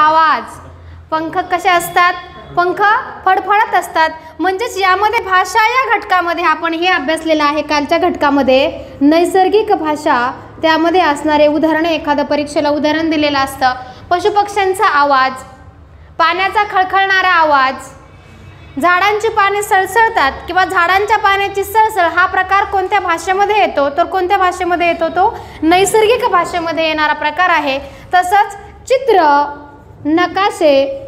आवाज. पंख कसे असतात? पंख फडफडत असतात. म्हणजेच यामध्ये भाषा या घटकामध्ये आपण हे अभ्यासलेलं आहे कालच्या घटकामध्ये. नैसर्गिक भाषा, त्यामध्ये असणारे उदाहरणे, एखादं परीक्षेला उदाहरण दिलेलं असतं. पशुपक्ष्यांचा आवाज, पाण्याचा खळखळणारा आवाज, झाडांची पाने सळसळतात किंवा झाडांच्या पाण्याची सळसळ, हा प्रकार कोणत्या भाषेमध्ये येतो? तर कोणत्या भाषेमध्ये येतो? तो नैसर्गिक भाषेमध्ये येणारा प्रकार आहे. तसंच चित्र, नकाशे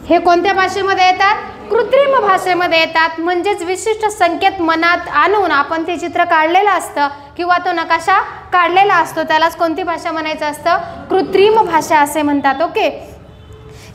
हे कोणत्या भाषेमध्ये येतात? कृत्रिम भाषेमध्ये येतात. म्हणजेच विशिष्ट संकेत मनात आणून आपण ते चित्र काढलेलं असतं किंवा तो नकाशा काढलेला असतो, त्यालाच कोणती भाषा म्हणायचं असतं? कृत्रिम भाषा असे म्हणतात. ओके,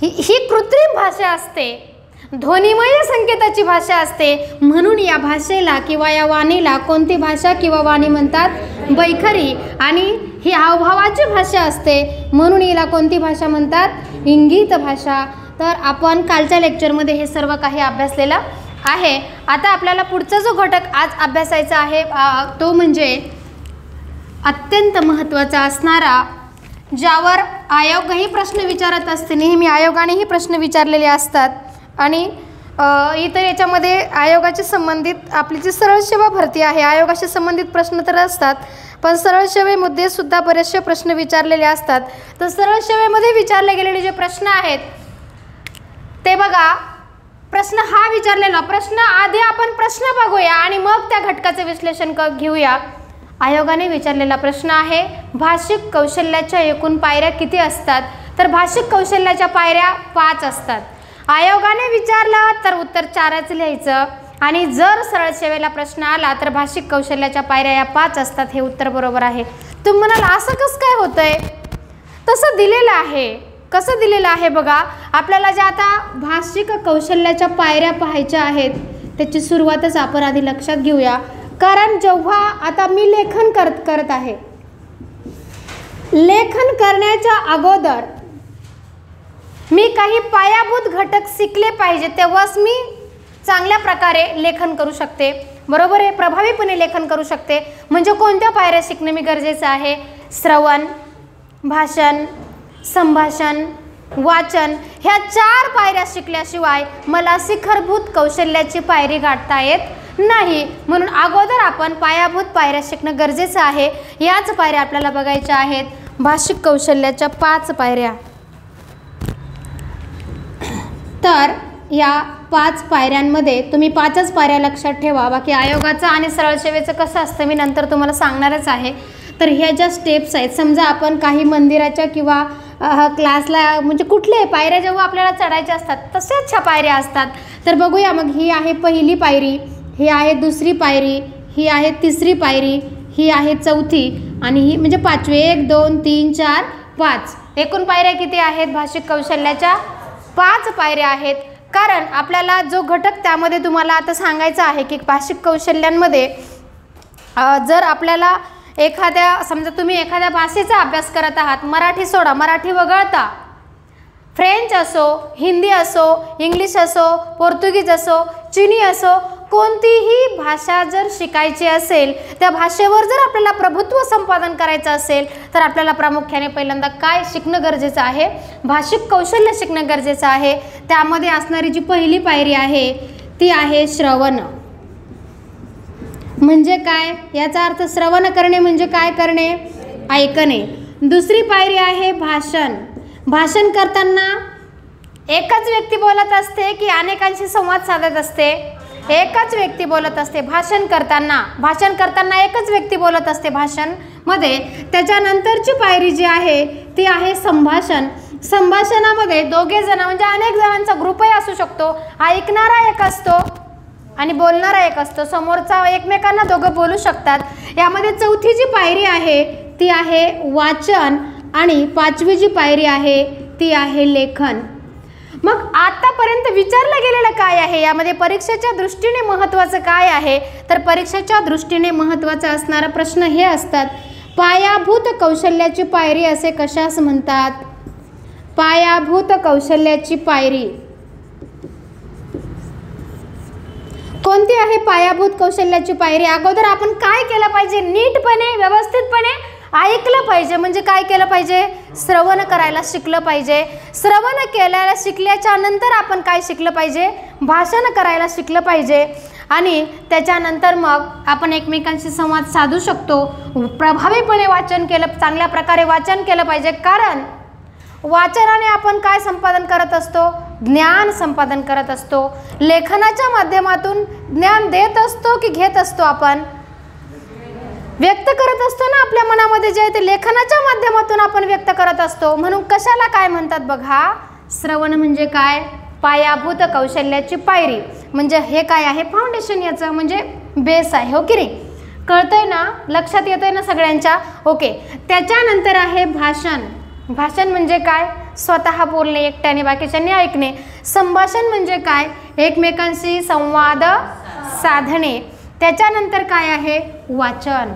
ही कृत्रिम भाषा असते, ध्वनिमय संकेताची भाषा असते. म्हणून या भाषेला किंवा या वाणीला कोणती भाषा किंवा वाणी म्हणतात? बैखरी. आणि ही हावभावाची भाषा असते, म्हणून हिला कोणती भाषा म्हणतात? इंगित भाषा. तर आपण कालच्या लेक्चरमध्ये हे सर्व काही अभ्यासलेलं आहे. आता आपल्याला पुढचा जो घटक आज अभ्यासायचा आहे तो म्हणजे अत्यंत महत्त्वाचा असणारा, ज्यावर आयोगही प्रश्न विचारत असते. नेहमी आयोगानेही प्रश्न विचारलेले असतात. आणि इतर याच्यामध्ये आयोगाशी संबंधित आपली जी सरळ सेवा भरती आहे, आयोगाशी संबंधित प्रश्न तर असतात, पण सरळ सेवेमध्ये सुद्धा बरेचसे प्रश्न विचारलेले असतात. तर सरळ सेवेमध्ये विचारले गेलेले जे प्रश्न आहेत ते बघा. प्रश्न हा विचारलेला प्रश्न आधी आपण प्रश्न बघूया आणि मग त्या घटकाचे विश्लेषण घेऊया. आयोगाने विचारलेला प्रश्न आहे, भाषिक कौशल्याच्या एकूण पायऱ्या किती असतात? तर भाषिक कौशल्याच्या पायऱ्या 5 असतात. आयोगाने विचारलं तर उत्तर 4च लिहायचं. आणि जर सरळ सेवेला प्रश्न आला तर भाषिक कौशल्याच्या पायऱ्या या 5 असतात. हे उत्तर बरोबर आहे. तुम्ही म्हणाल असं कसं काय होतंय? तसं दिलेलं आहे. कसं दिलेलं आहे बघा. आपल्याला ज्या आता भाषिक कौशल्याच्या पायऱ्या पाहायच्या आहेत त्याची सुरुवातच आपण आधी लक्षात घेऊया. कारण जेव्हा आता मी लेखन करत आहे, लेखन करण्याच्या अगोदर मी काही पायाभूत घटक शिकले पाहिजे, तेव्हाच मी चांगल्या प्रकारे लेखन करू शकते. बरोबर आहे, प्रभावीपणे लेखन करू शकते. म्हणजे कोणत्या पायऱ्या शिकणे मी गरजेचं आहे? श्रवण, भाषण, संभाषण, वाचन, ह्या 4 पायऱ्या शिकल्याशिवाय मला शिखरभूत कौशल्याची पायरी गाठता येत नाही. म्हणून अगोदर आपण पायाभूत पायऱ्या शिकणं गरजेचं आहे. याच पायऱ्या आपल्याला बघायच्या आहेत, भाषिक कौशल्याच्या 5 पायऱ्या. तर या 5 पायऱ्यांमध्ये तुम्ही 5च पायऱ्या लक्षात ठेवा. बाकी आयोगाचं आणि सरळ सेवेचं कसं असतं मी नंतर तुम्हाला सांगणारच आहे. तर ह्या ज्या स्टेप्स आहेत, समजा आपण काही मंदिराच्या किंवा क्लासला म्हणजे कुठले पायऱ्या जेव्हा आपल्याला चढायच्या असतात तशाच ह्या पायऱ्या असतात. तर बघूया मग. ही आहे पहिली पायरी, ही आहे दुसरी पायरी, ही आहे तिसरी पायरी, ही आहे चौथी आणि ही म्हणजे 5वी. 1 2 3 4 5 एकूण पायऱ्या किती आहेत? भाषिक कौशल्याच्या 5 पायऱ्या आहेत. कारण आपल्याला जो घटक त्यामध्ये तुम्हाला आता सांगायचा आहे की भाषिक कौशल्यांमध्ये जर आपल्याला एखाद्या समजा तुम्ही एखाद्या भाषेचा अभ्यास करत आहात, मराठी सोडा, मराठी वगळता फ्रेंच असो, हिंदी असो, इंग्लिश असो, पोर्तुगीज असो, चिनी असो, कोणतीही भाषा जर शिकायची असेल, त्या भाषेवर जर आपल्याला प्रभुत्व संपादन करायचं असेल तर आपल्याला प्रामुख्याने पहिल्यांदा काय शिकणं गरजेचं आहे? भाषिक कौशल्य शिकणं गरजेचं आहे. त्यामध्ये असणारी जी पहिली पायरी आहे ती आहे श्रवण. म्हणजे काय? याचा अर्थ श्रवण करणे म्हणजे काय करणे? ऐकणे. दुसरी पायरी आहे भाषण. भाषण करताना एकच व्यक्ती बोलत असते की अनेकांशी संवाद साधत असते? एकच व्यक्ती बोलत असते. भाषण करताना एकच व्यक्ती बोलत असते भाषणमध्ये. त्याच्यानंतरची पायरी जी आहे ती आहे संभाषण. संभाषणामध्ये दोघे जण म्हणजे अनेक जणांचा ग्रुपही असू शकतो. ऐकणारा एक असतो आणि बोलणारा एक असतो. समोरचा एकमेकांना दोघं बोलू शकतात. यामध्ये चौथी जी पायरी आहे ती आहे वाचन आणि 5वी जी पायरी आहे ती आहे लेखन. मग आतापर्यंत विचारलं गेलेलं काय आहे? यामध्ये परीक्षेच्या दृष्टीने महत्त्वाचं काय आहे? तर परीक्षेच्या दृष्टीने महत्त्वाचं असणारा प्रश्न हे असतात, पायाभूत कौशल्याची पायरी असे कशास म्हणतात? पायाभूत कौशल्याची पायरी कोणती आहे? पायाभूत कौशल्याची पायरी अगोदर आपण काय केलं पाहिजे? नीटपणे, व्यवस्थितपणे ऐकलं पाहिजे. म्हणजे काय केलं पाहिजे? श्रवण करायला शिकलं पाहिजे. श्रवण केल्याला शिकल्याच्या नंतर आपण काय शिकलं पाहिजे? भाषण करायला शिकलं पाहिजे. आणि त्याच्यानंतर मग आपण एकमेकांशी संवाद साधू शकतो. प्रभावीपणे वाचन केलं, चांगल्या प्रकारे वाचन केलं पाहिजे. कारण वाचनाने आपण काय संपादन करत असतो? ज्ञान संपादन करत असतो. लेखनाच्या माध्यमातून ज्ञान देत असतो की घेत असतो? आपण व्यक्त करत असतो ना आपल्या मनामध्ये जे आहे ते लेखनाच्या माध्यमातून आपण व्यक्त करत असतो. म्हणून कशाला काय म्हणतात बघा? श्रवण म्हणजे काय? पायाभूत कौशल्याची पायरी. म्हणजे हे काय आहे? फाउंडेशन, याचं म्हणजे बेस आहे. हो की नाही? कळतंय ना? लक्षात येतंय ना सगळ्यांच्या? ओके. त्याच्यानंतर आहे भाषण. भाषण म्हणजे काय? स्वतः बोलणे, एकट्याने, बाकीच्यांनी ऐकणे. संभाषण म्हणजे काय? एकमेकांशी संवाद साधणे. त्याच्यानंतर काय आहे? वाचन.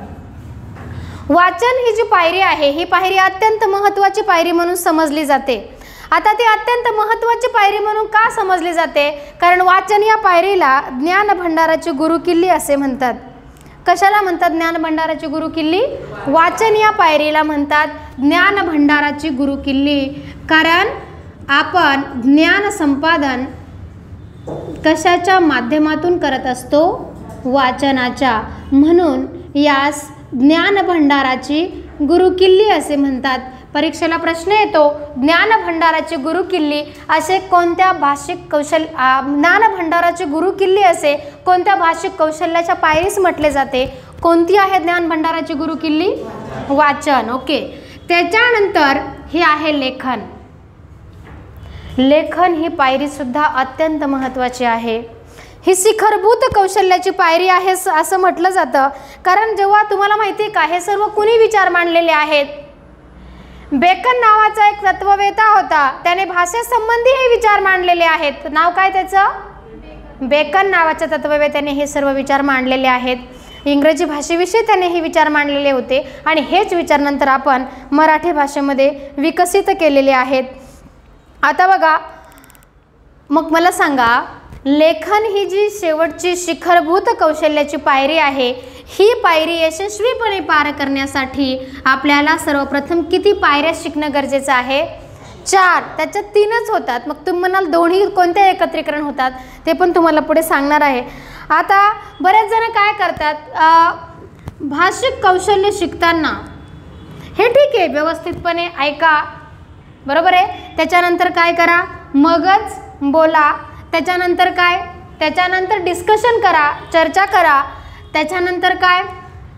वाचन ही जी पायरी आहे, ही पायरी अत्यंत महत्त्वाची पायरी म्हणून समजली जाते. आता ती अत्यंत महत्त्वाची पायरी म्हणून का समजली जाते? कारण वाचन या पायरीला ज्ञान भंडाराची गुरुकिल्ली असे म्हणतात. कशाला म्हणतात ज्ञान भंडाराची गुरुकिल्ली? वाचन या पायरीला म्हणतात ज्ञान भंडाराची गुरुकिल्ली. कारण आपण ज्ञान संपादन कशाच्या माध्यमातून करत असतो? वाचनाच्या. म्हणून यास ज्ञान भंडाराची गुरुकिल्ली असे म्हणतात. परीक्षेला प्रश्न येतो, ज्ञान भंडाराची गुरुकिल्ली असे कोणत्या भाषिक ज्ञान भंडाराची गुरुकिल्ली असे कोणत्या भाषिक कौशल्याच्या पायरीस म्हटले जाते? कोणती आहे ज्ञान भंडाराची गुरुकिल्ली? वाचन. ओके. त्याच्यानंतर हे आहे लेखन. लेखन ही पायरी सुद्धा अत्यंत महत्त्वाची आहे. ही शिखरभूत कौशल्याची पायरी आहे असं म्हटलं जातं. कारण जेव्हा तुम्हाला माहिती आहे का, हे सर्व कुणी विचार मांडलेले आहेत? बेकन नावाचा एक तत्ववेत्ता होता, त्याने भाषेसंबंधी हे विचार मांडलेले आहेत. नाव काय त्याचं? बेकन नावाच्या तत्ववेत्याने हे सर्व विचार मांडलेले आहेत. इंग्रजी भाषेविषयी त्याने हे विचार मांडलेले होते आणि हेच विचार नंतर आपण मराठी भाषेमध्ये विकसित केलेले आहेत. आता बघा, मग मला सांगा, लेखन ही जी शेवटची शिखरभूत कौशल्याची पायरी आहे, ही पायरी यशस्वीपणे पार करण्यासाठी आपल्याला सर्वप्रथम किती पायऱ्या शिकणं गरजेचं आहे? 4. त्याच्यात 3च होतात. मग तुम्ही म्हणाल दोन्ही कोणत्या एकत्रीकरण होतात? ते पण तुम्हाला पुढे सांगणार आहे. आता बरेच जण काय करतात, भाषिक कौशल्य शिकताना हे ठीक आहे, व्यवस्थितपणे ऐका, बरोबर आहे. त्याच्यानंतर काय करा? मगच बोला. त्याच्यानंतर काय? त्याच्यानंतर डिस्कशन करा, चर्चा करा. त्याच्यानंतर काय?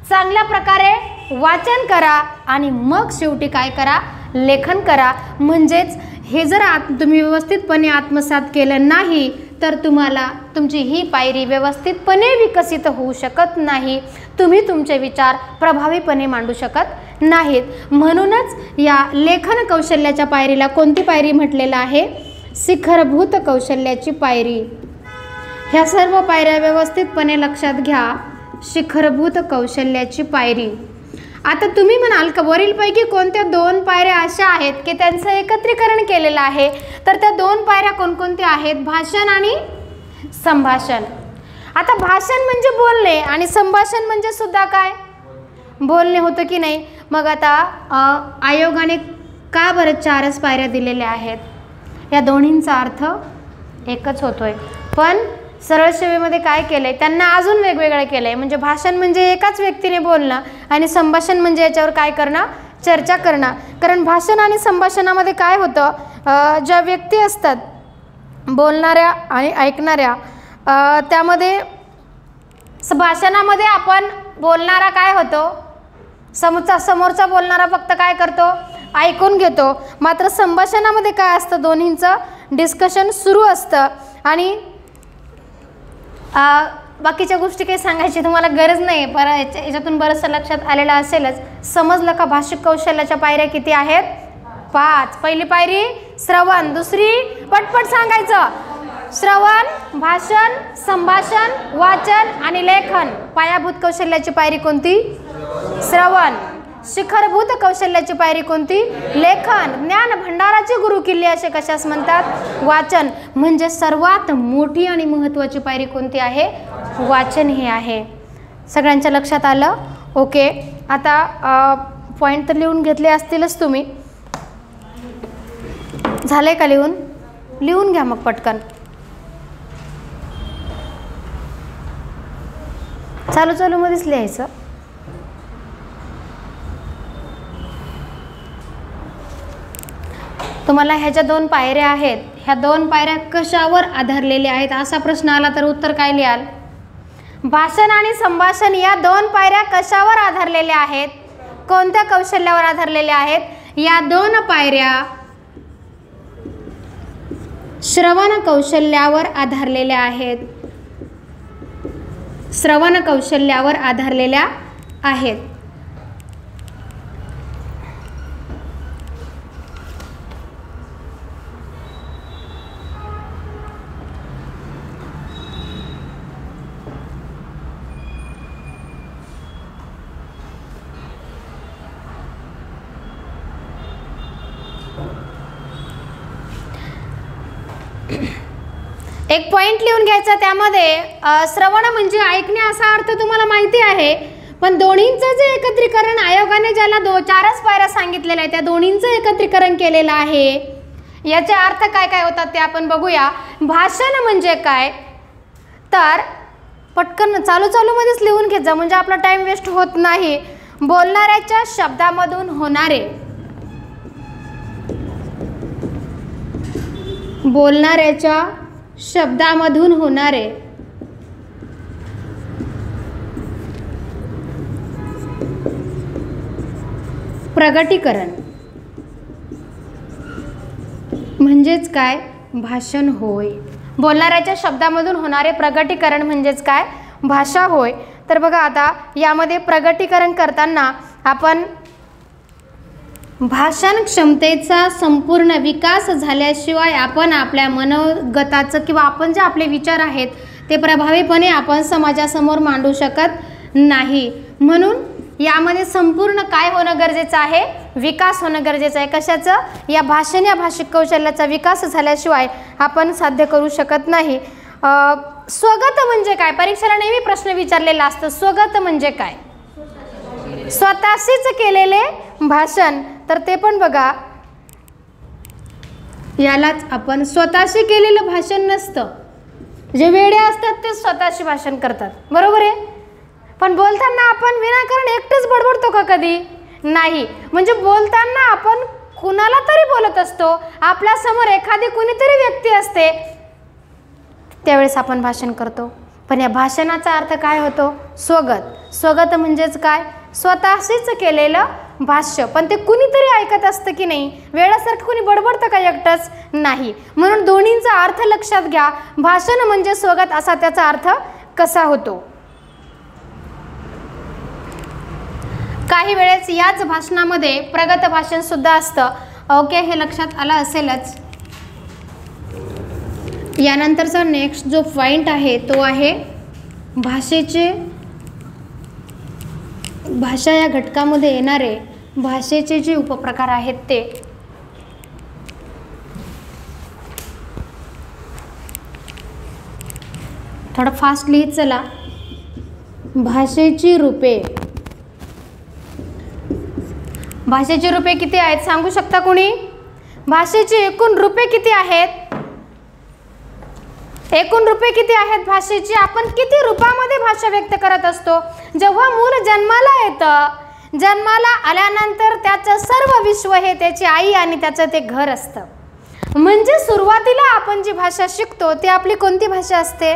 चांगल्या प्रकारे वाचन करा आणि मग शेवटी काय करा? लेखन करा. म्हणजेच हे जर तुम्ही व्यवस्थितपणे आत्मसात केलं नाही तर तुम्हाला तुमची ही पायरी व्यवस्थितपणे विकसित होऊ शकत नाही. तुम्ही तुमचे विचार प्रभावीपणे मांडू शकत नाहीत. म्हणूनच या लेखन कौशल्याच्या पायरीला कोणती पायरी म्हटलेलं आहे? शिखरभूत कौशल्याची पायरी. ह्या सर्व पायऱ्या व्यवस्थितपणे लक्षात घ्या. शिखरभूत कौशल्याची पायरी. आता तुम्ही म्हणाल का वरीलपैकी कोणत्या 2 पायऱ्या अशा आहेत की त्यांचं एकत्रीकरण केलेलं आहे? तर त्या 2 पायऱ्या कोणकोणत्या आहेत? भाषण आणि संभाषण. आता भाषण म्हणजे बोलणे आणि संभाषण म्हणजे सुद्धा काय? बोलणे होतं की नाही? मग आता आयोगाने का बरं 4च पायऱ्या दिलेल्या आहेत? या दोन्हींचा अर्थ एकच होतोय, पण सरळ सेवेमध्ये काय केलंय त्यांना अजून वेगवेगळं केलंय. म्हणजे भाषण म्हणजे एकाच व्यक्तीने बोलणं आणि संभाषण म्हणजे याच्यावर काय करणं? चर्चा करणं. कारण भाषण आणि संभाषणामध्ये काय होतं, ज्या व्यक्ती असतात बोलणाऱ्या आणि ऐकणाऱ्या, त्यामध्ये भाषणामध्ये आपण बोलणारा काय होतो? समोरचा बोलणारा फक्त काय करतो? ऐकून घेतो. मात्र संभाषणामध्ये काय असतं? दोन्हींचं डिस्कशन सुरू असतं आणि बाकीच्या गोष्टी काही सांगायची तुम्हाला गरज नाही. याच्यातून बरंचसं लक्षात आलेलं असेलच. समजलं का भाषिक कौशल्याच्या पायऱ्या किती आहेत? 5. पहिली पायरी श्रवण, दुसरी पटपट सांगायचं, श्रवण, भाषण, संभाषण, वाचन आणि लेखन. पायाभूत कौशल्याची पायरी कोणती? श्रवण. शिखरभूत कौशल्याची पायरी कोणती? लेखन. ज्ञान भंडाराची गुरुकिल्ली असे कशास म्हणतात? वाचन. म्हणजे सर्वात मोठी आणि महत्त्वाची पायरी कोणती आहे? वाचन हे आहे. सगळ्यांच्या लक्षात आलं? ओके. आता पॉईंट तर लिहून घेतले असतीलच तुम्ही. झाले का लिहून? लिहून घ्या मग पटकन. चालू मध्येच लिहायचं. तुम्हाला ह्या ज्या 2 पायऱ्या आहेत, ह्या 2 पायऱ्या कशावर आधारलेल्या आहेत असा प्रश्न आला तर उत्तर काय लिहाल? भाषण आणि संभाषण या 2 पायऱ्या कशावर आधारलेल्या आहेत? कोणत्या कौशल्यावर आधारलेल्या आहेत? या 2 पायऱ्या श्रवण कौशल्यावर आधारलेल्या आहेत. श्रवण कौशल्यावर आधारलेल्या आहेत. एक पॉइंट लिहून घ्यायचा. त्यामध्ये श्रवण म्हणजे ऐकणे असा अर्थ तुम्हाला माहिती आहे, पण दोन्हींचं जे एकत्रीकरण आयोगाने ज्याला 4च पायऱ्या सांगितलेल्या आहेत त्या दोन्हींचं एकत्रीकरण केलेलं आहे. याचे अर्थ काय काय होतात ते आपण बघूया. भाषण म्हणजे काय? तर पटकन चालू मध्येच लिहून घेत जा म्हणजे आपला टाइम वेस्ट होत नाही. बोलणाऱ्याच्या शब्दामधून होणारे, बोलणाऱ्याच्या शब्दामधून होणारे प्रगटीकरण म्हणजेच काय? भाषण होय. बोलणाऱ्याच्या शब्दामधून होणारे प्रगटीकरण म्हणजेच काय? भाषा होय. तर बघा आता यामध्ये प्रगटीकरण करताना आपण भाषण क्षमतेचा संपूर्ण विकास झाल्याशिवाय आपण आपल्या मनोगताचं किंवा आपण जे आपले विचार आहेत ते प्रभावीपणे आपण समाजासमोर मांडू शकत नाही. म्हणून यामध्ये संपूर्ण काय होणं गरजेचं आहे? विकास होणं गरजेचं आहे. कशाचं? या भाषण या भाषिक कौशल्याचा विकास झाल्याशिवाय आपण साध्य करू शकत नाही. स्वगत म्हणजे काय? परीक्षेला नेहमी प्रश्न विचारलेला असतो. स्वगत म्हणजे काय? स्वतःशीच केलेले भाषण. तर ते पण बघा, यालाच आपण स्वतःशी केलेलं भाषण नसतं. जे वेडे असतात ते स्वतःशी भाषण करतात, बरोबर आहे. पण बोलताना आपण विनाकारण एकटेच बडबडतो का? कधी नाही. म्हणजे बोलताना आपण कुणाला तरी बोलत असतो, आपल्या समोर एखादी कुणीतरी व्यक्ती असते, त्यावेळेस आपण भाषण करतो. पण या भाषणाचा अर्थ काय होतो? स्वगत. स्वगत म्हणजेच काय? स्वतःशीच केलेलं भाष्य. पण ते कुणीतरी ऐकत असतं की नाही? वेळासारखं कुणी बडबडतं का एकटंच? नाही. म्हणून दोन्हींचा अर्थ लक्षात घ्या. भाषण म्हणजे स्वगत असा त्याचा अर्थ कसा होतो. काही वेळेस याच भाषणामध्ये प्रगत भाषण सुद्धा असतं. ओके, हे लक्षात आलं असेलच. यानंतरचा नेक्स्ट जो पॉइंट आहे तो आहे भाषेचे, भाषा या घटकामध्ये येणारे भाषेचे जे उपप्रकार आहेत ते. थोडं फास्ट लिहित चला. भाषेची रूपे. भाषेची रूपे किती आहेत सांगू शकता कोणी? भाषेची एकूण रूपे किती आहेत? एकूण रूपे किती आहेत भाषेची? आपण किती रूपामध्ये भाषा व्यक्त करत असतो? जेव्हा मूल जन्माला येतं, जन्माला आल्यानंतर त्याचं सर्व विश्व हे त्याची आई आणि त्याचं ते घर असतं. म्हणजे सुरुवातीला आपण जी भाषा शिकतो ती आपली कोणती भाषा असते?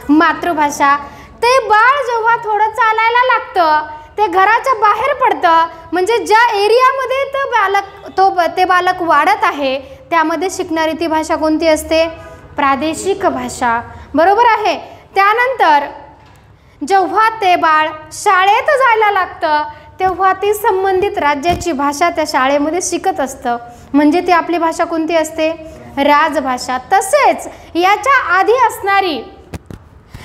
मातृभाषा. ते बाळ जेव्हा थोडं चालायला लागतं, ते घराच्या बाहेर पडतं, म्हणजे ज्या एरियामध्ये ते बालक वाढत आहे त्यामध्ये शिकणारी ती भाषा कोणती असते? प्रादेशिक भाषा, बरोबर आहे. त्यानंतर जेव्हा ते बाळ शाळेत जायला लागतं तेव्हा ती संबंधित राज्याची भाषा त्या शाळेमध्ये शिकत असतं, म्हणजे ती आपली भाषा कोणती असते? राजभाषा. तसेच याच्या आधी असणारी,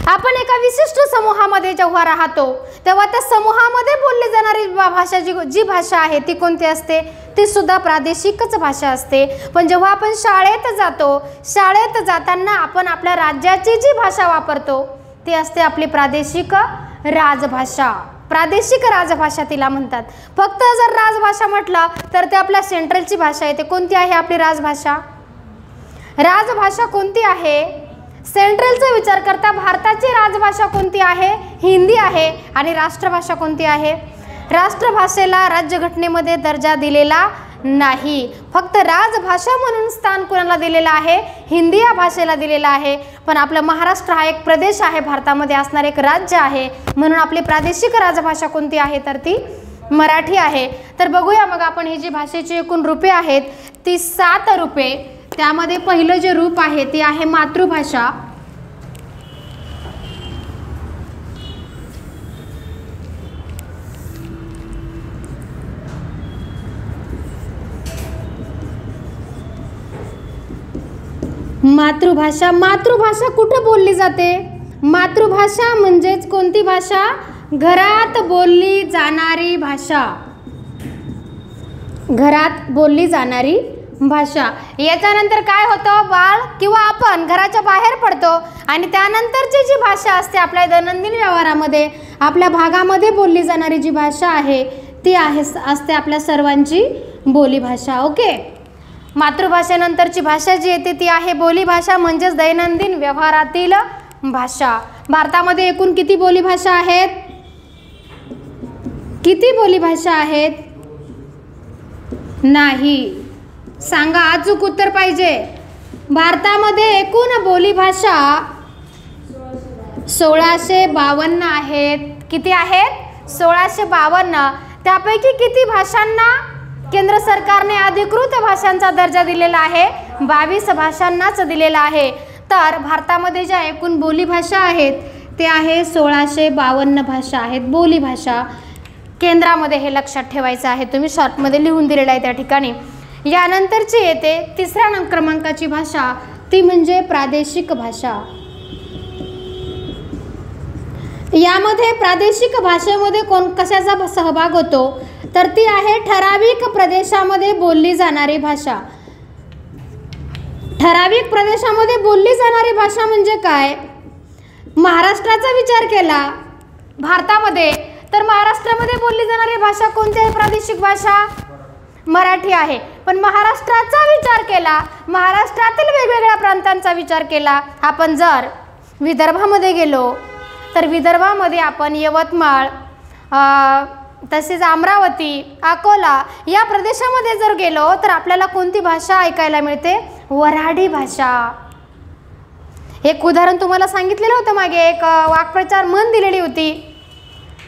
आपण एका विशिष्ट समूहामध्ये जेव्हा राहतो तेव्हा त्या समूहामध्ये बोलली जाणारी भाषा जी भाषा आहे ती कोणती असते? ती सुद्धा प्रादेशिकच भाषा असते. पण जेव्हा आपण शाळेत जातो, शाळेत जाताना आपण आपल्या राज्याची जी भाषा वापरतो ती असते आपली प्रादेशिक राजभाषा. प्रादेशिक राजभाषा तिला म्हणतात. फक्त जर राजभाषा म्हटलं तर ते आपल्या सेंट्रलची भाषा येते. कोणती आहे आपली राजभाषा? राजभाषा कोणती आहे? सेंट्रलचा विचार करता भारताची राजभाषा कोणती आहे? हिंदी आहे. आणि राष्ट्रभाषा कोणती आहे? राष्ट्रभाषेला राज्यघटनेमध्ये दर्जा दिलेला नाही. फक्त राजभाषा म्हणून स्थान कोणाला दिलेलं आहे? हिंदी या भाषेला दिलेला आहे. पण आपलं महाराष्ट्र हा एक प्रदेश आहे, भारतामध्ये असणारे एक राज्य आहे, म्हणून आपली प्रादेशिक राजभाषा कोणती आहे? तर ती मराठी आहे. तर बघूया मग आपण ही जी भाषेची एकूण रूपे आहेत ती 7 रूपे. त्यामध्ये पहिलं जे रूप आहे ते आहे मातृभाषा. मातृभाषा. मातृभाषा कुठं बोलली जाते? मातृभाषा म्हणजेच कोणती भाषा? घरात बोलली जाणारी भाषा. घरात बोलली जाणारी भाषा. याच्यानंतर काय होतं? बाळ किंवा आपण घराच्या बाहेर पडतो आणि त्यानंतरची जी भाषा असते आपल्या दैनंदिन व्यवहारामध्ये आपल्या भागामध्ये बोलली जाणारी जी भाषा आहे ती असते आपल्या सर्वांची बोलीभाषा. ओके. मातृभाषेनंतरची भाषा जी येते ती आहे बोलीभाषा, म्हणजेच दैनंदिन व्यवहारातील भाषा. भारतामध्ये एकूण किती बोलीभाषा आहेत? किती बोलीभाषा आहेत? नाही. सांगा, अचूक उत्तर पाहिजे. भारतामध्ये एकूण बोलीभाषा 1652 आहेत. किती आहेत? 1652. त्यापैकी किती भाषांना केंद्र सरकारने अधिकृत भाषांचा दर्जा दिलेला आहे? 22 भाषांनाच दिलेला आहे. तर भारतामध्ये ज्या एकूण बोलीभाषा आहेत ते आहे 1652 भाषा आहेत बोलीभाषा. केंद्रामध्ये हे लक्षात ठेवायचं आहे. तुम्ही शॉर्टमध्ये लिहून दिलेलं आहे त्या ठिकाणी. यानंतरची येते 3ऱ्या क्रमांकाची भाषा, ती म्हणजे प्रादेशिक भाषा. यामध्ये प्रादेशिक भाषेमध्ये कशाचा सहभाग होतो? तर ती आहे ठराविक प्रदेशामध्ये बोलली जाणारी भाषा. ठराविक प्रदेशामध्ये बोलली जाणारी भाषा म्हणजे काय? महाराष्ट्राचा विचार केला भारतामध्ये तर महाराष्ट्रामध्ये बोलली जाणारी भाषा कोणती आहे? प्रादेशिक भाषा मराठी आहे. पण महाराष्ट्राचा विचार केला, महाराष्ट्रातील वेगवेगळ्या प्रांतांचा विचार केला, आपण जर विदर्भामध्ये गेलो तर विदर्भामध्ये आपण यवतमाळ, तसेच अमरावती, अकोला या प्रदेशामध्ये जर गेलो तर आपल्याला कोणती भाषा ऐकायला मिळते? वऱ्हाडी भाषा. एक उदाहरण तुम्हाला सांगितलेलं होतं मागे, एक वाक्प्रचार म्हण दिलेली होती.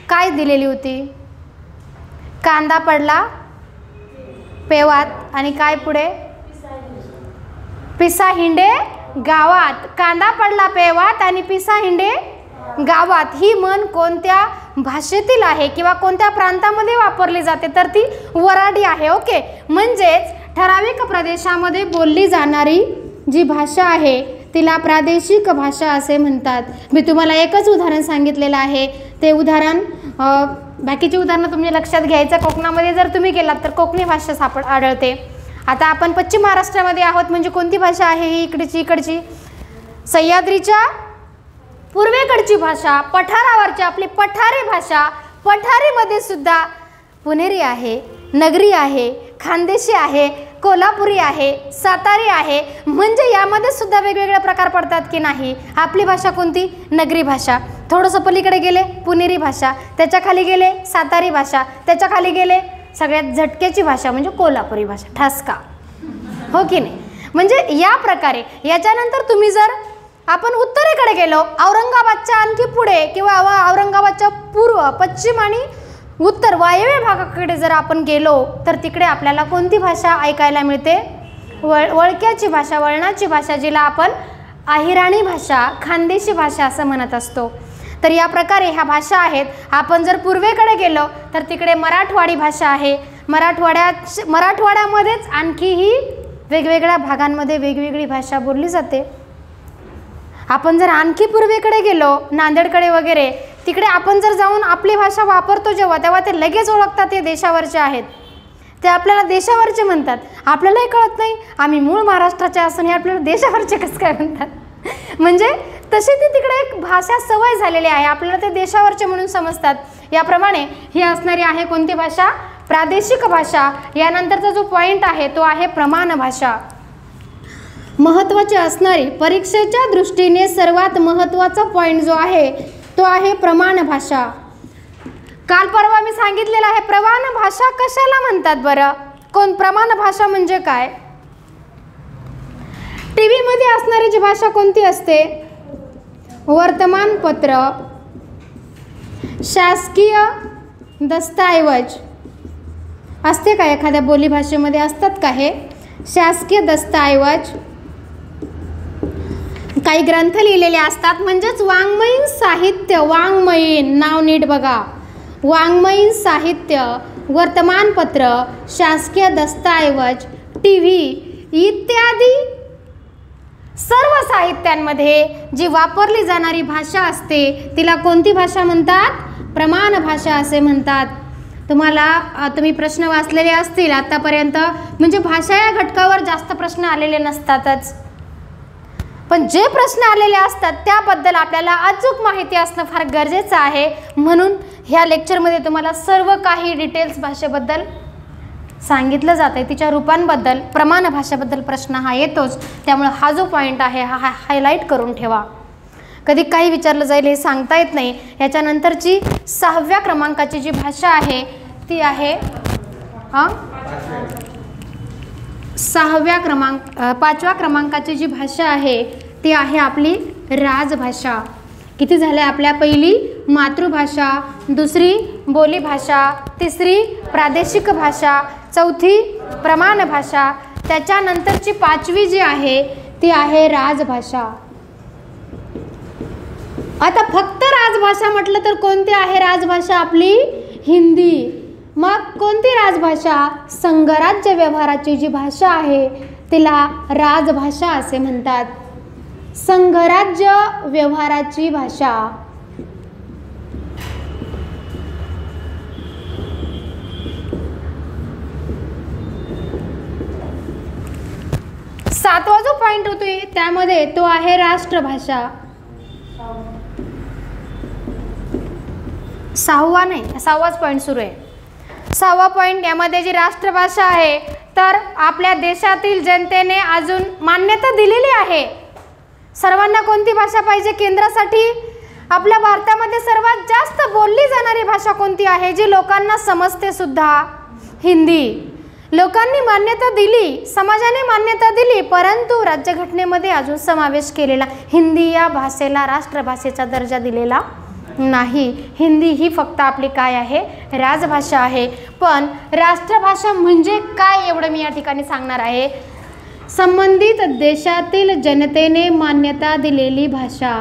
काय दिलेली होती? कांदा पडला पेवात आणि काय पुढे? पिसा हिंडे गावात. कांदा पडला पेवात आणि पिसा हिंडे गावात. ही म्हण कोणत्या भाषेतील आहे किंवा कोणत्या प्रांतामध्ये वापरली जाते? तर ती वऱ्हाडी आहे. ओके. म्हणजेच ठराविक प्रदेशामध्ये बोलली जाणारी जी भाषा आहे तिला प्रादेशिक भाषा असे म्हणतात. मी तुम्हाला एकच उदाहरण सांगितलेलं आहे. ते उदाहरण, बाकीची उदाहरणं तुम्ही लक्षात घ्यायचं. कोकणामध्ये जर तुम्ही गेलात तर कोकणी भाषा आढळते. आता आपण पश्चिम महाराष्ट्रामध्ये आहोत, म्हणजे कोणती भाषा आहे ही? इकडची सह्याद्रीच्या पूर्वेकडची भाषा, पठारावरची आपली पठारी भाषा. पठारीमध्ये सुद्धा पुणेरी आहे, नगरी आहे, खानदेशी आहे, कोल्हापुरी आहे, सातारी आहे. म्हणजे यामध्ये सुद्धा वेगवेगळे प्रकार पडतात की नाही? आपली भाषा कोणती? नगरी भाषा. थोडंसं पलीकडे गेले पुणेरी भाषा, त्याच्या खाली गेले सातारी भाषा, त्याच्या खाली गेले सगळ्यात झटक्याची भाषा म्हणजे कोल्हापुरी भाषा, ठसका. हो की नाही? म्हणजे या प्रकारे. याच्यानंतर तुम्ही जर आपण उत्तरेकडे गेलो, औरंगाबादच्या आणखी पुढे किंवा औरंगाबादच्या पूर्व, पश्चिम आणि उत्तर वायव्य भागाकडे जर आपण गेलो तर तिकडे आपल्याला कोणती भाषा ऐकायला मिळते? वळक्याची भाषा, वळणाची भाषा, जिला आपण अहिराणी भाषा, खानदेशी भाषा असं म्हणत असतो. तर या प्रकारे ह्या भाषा आहेत. आपण जर पूर्वेकडे गेलो तर तिकडे मराठवाडी भाषा आहे. मराठवाड्यामध्येच आणखीही वेगवेगळ्या भागांमध्ये वेगवेगळी भाषा बोलली जाते. आपण जर आणखी पूर्वेकडे गेलो, नांदेडकडे वगैरे, तिकडे आपण जर जाऊन आपली भाषा वापरतो तेव्हा ते लगेच ओळखतात ते देशावरचे आहेत. ते आपल्याला देशावरचे म्हणतात. आपल्यालाही कळत नाही आम्ही मूळ महाराष्ट्राचे असून हे आपल्याला देशावरचे कसं काय म्हणतात. म्हणजे तशी ती तिकडे एक भाषा सवय झालेली आहे, आपल्याला ते देशावरचे म्हणून समजतात. याप्रमाणे ही असणारी आहे कोणती भाषा? प्रादेशिक भाषा. यानंतरचा जो पॉइंट आहे तो आहे प्रमाण भाषा. महत्त्वाची असणारी परीक्षेच्या दृष्टीने सर्वात महत्त्वाचा पॉइंट जो आहे तो आहे प्रमाण भाषा. काल परवा मी सांगितलेलं आहे प्रमाण भाषा कशाला म्हणतात बरं? प्रमाण भाषा म्हणजे काय? टीव्ही मध्ये असणारी जी भाषा कोणती असते? वर्तमानपत्र, शासकीय दस्तऐवज असते का? एखाद्या बोलीभाषेमध्ये असतात का हे शासकीय दस्तऐवज? काही ग्रंथ लिहिलेले असतात, म्हणजेच वाङ्मयीन साहित्य. वाङ्मयीन नाव नीट बघा. वाङ्मयीन साहित्य, वर्तमानपत्र, शासकीय दस्तऐवज, टीव्ही इत्यादी सर्व साहित्यांमध्ये जी वापरली जाणारी भाषा असते तिला कोणती भाषा म्हणतात? प्रमाण भाषा असे म्हणतात. तुम्ही प्रश्न वाचलेले असतील आतापर्यंत, म्हणजे भाषा या घटकावर जास्त प्रश्न आलेले नसतातच, पण जे प्रश्न आलेले असतात त्याबद्दल आपल्याला अचूक माहिती असणं फार गरजेचं आहे. म्हणून ह्या लेक्चरमध्ये तुम्हाला सर्व काही डिटेल्स भाषेबद्दल सांगितलं जातं आहे, तिच्या रूपांबद्दल, प्रमाण भाषेबद्दल प्रश्न हा येतोच. त्यामुळे हा जो पॉईंट आहे हा हायलाईट करून ठेवा. कधी काही विचारलं जाईल हे सांगता येत नाही. याच्यानंतरची 6व्या क्रमांकाची जी भाषा आहे ती आहे 5व्या क्रमांकाची जी भाषा आहे ती आहे आपली राजभाषा. किती झाल्या आपल्या? पहिली मातृभाषा, दुसरी बोलीभाषा, तिसरी प्रादेशिक भाषा, चौथी प्रमाण भाषा, त्याच्यानंतरची 5वी जी आहे ती आहे राजभाषा. आता फक्त राजभाषा म्हटलं तर कोणती आहे राजभाषा? आपली हिंदी. मग कोणती राजभाषा? संघराज्य व्यवहाराची जी भाषा आहे तिला राजभाषा असे म्हणतात. संघराज्य व्यवहाराची भाषा. सातवा जो पॉइंट होतोय त्यामध्ये तो आहे राष्ट्रभाषा. 6वाच पॉइंट सुरू आहे. 6वा पॉइंट यामध्ये जी राष्ट्रभाषा आहे तर आपल्या देशातील जनतेने अजून मान्यता दिलेली आहे. सर्वांना कोणती भाषा पाहिजे? केंद्रासाठी आपल्या भारतामध्ये सर्वात जास्त बोलली जाणारी भाषा कोणती आहे जी लोकांना समजते सुद्धा? हिंदी. लोकांनी मान्यता दिली, समाजाने मान्यता दिली, परंतु राज्यघटनेमध्ये अजून समावेश केलेला हिंदी या भाषेला राष्ट्रभाषेचा दर्जा दिलेला नाही. हिंदी ही फक्त आपली काय आहे? राजभाषा आहे. पण राष्ट्रभाषा म्हणजे काय एवढं मी या ठिकाणी सांगणार आहे. संबंधित देशातील जनतेने मान्यता दिलेली भाषा,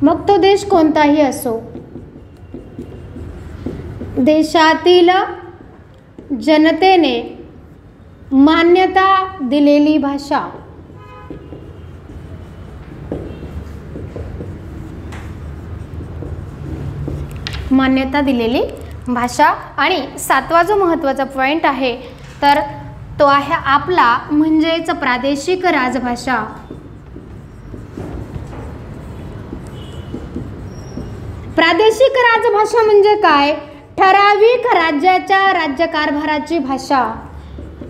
मग तो देश कोणताही असो. देशातील जनतेने मान्यता दिलेली भाषा. मान्यता दिलेली भाषा. आणि 7वा जो महत्त्वाचा पॉइंट आहे तर तो आहे आपला म्हणजेच प्रादेशिक राजभाषा. प्रादेशिक राजभाषा म्हणजे काय? ठराविक राज्याच्या राज्यकारभाराची भाषा.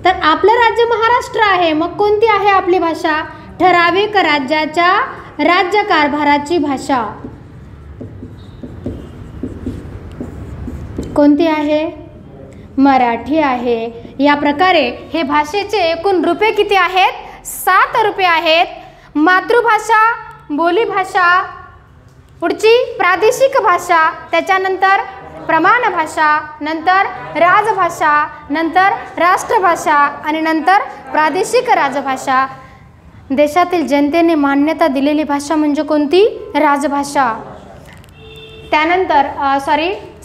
तर आपलं राज्य महाराष्ट्र आहे, मग कोणती आहे आपली भाषा? ठराविक राज्याच्या राज्यकारभाराची भाषा. कोणती आहे? मराठी आहे. या प्रकारे हे भाषेचे एकूण रूपे किती आहेत? 7 रूपे आहेत. मातृभाषा, बोलीभाषा, पुढची प्रादेशिक भाषा, त्याच्यानंतर प्रमाण भाषा, नंतर राजभाषा, नंतर राष्ट्रभाषा आणि नंतर प्रादेशिक राजभाषा. देशातील जनतेने मान्यता दिलेली भाषा म्हणजे कोणती? राजभाषा. त्यानंतर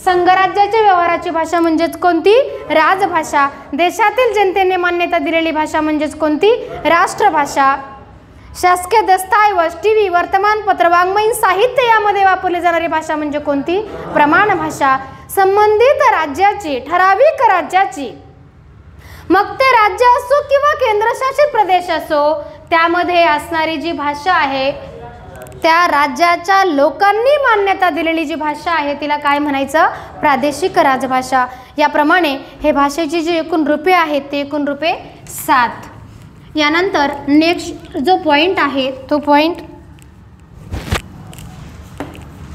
संघराज्याच्या व्यवहाराची भाषा म्हणजेच कोणती? राजभाषा. देशातील जनतेने मान्यता दिलेली भाषा म्हणजेच कोणती? राष्ट्रभाषा. शासकीय दस्तऐवज, टीव्ही, वर्तमानपत्र, वाङ्मयीन साहित्य यामध्ये वापरली जाणारी भाषा म्हणजे कोणती? प्रमाण भाषा. संबंधित राज्याची, ठराविक राज्याची, मग ते राज्य असो किंवा केंद्रशासित प्रदेश असो, त्यामध्ये असणारी जी भाषा आहे त्या राज्याच्या लोकांनी मान्यता दिलेली जी भाषा आहे तिला काय म्हणायचं? प्रादेशिक राजभाषा. याप्रमाणे हे भाषेची जी एकूण रूपे आहेत ते एकूण रूपे 7. यानंतर नेक्स्ट जो पॉइंट आहे तो पॉइंट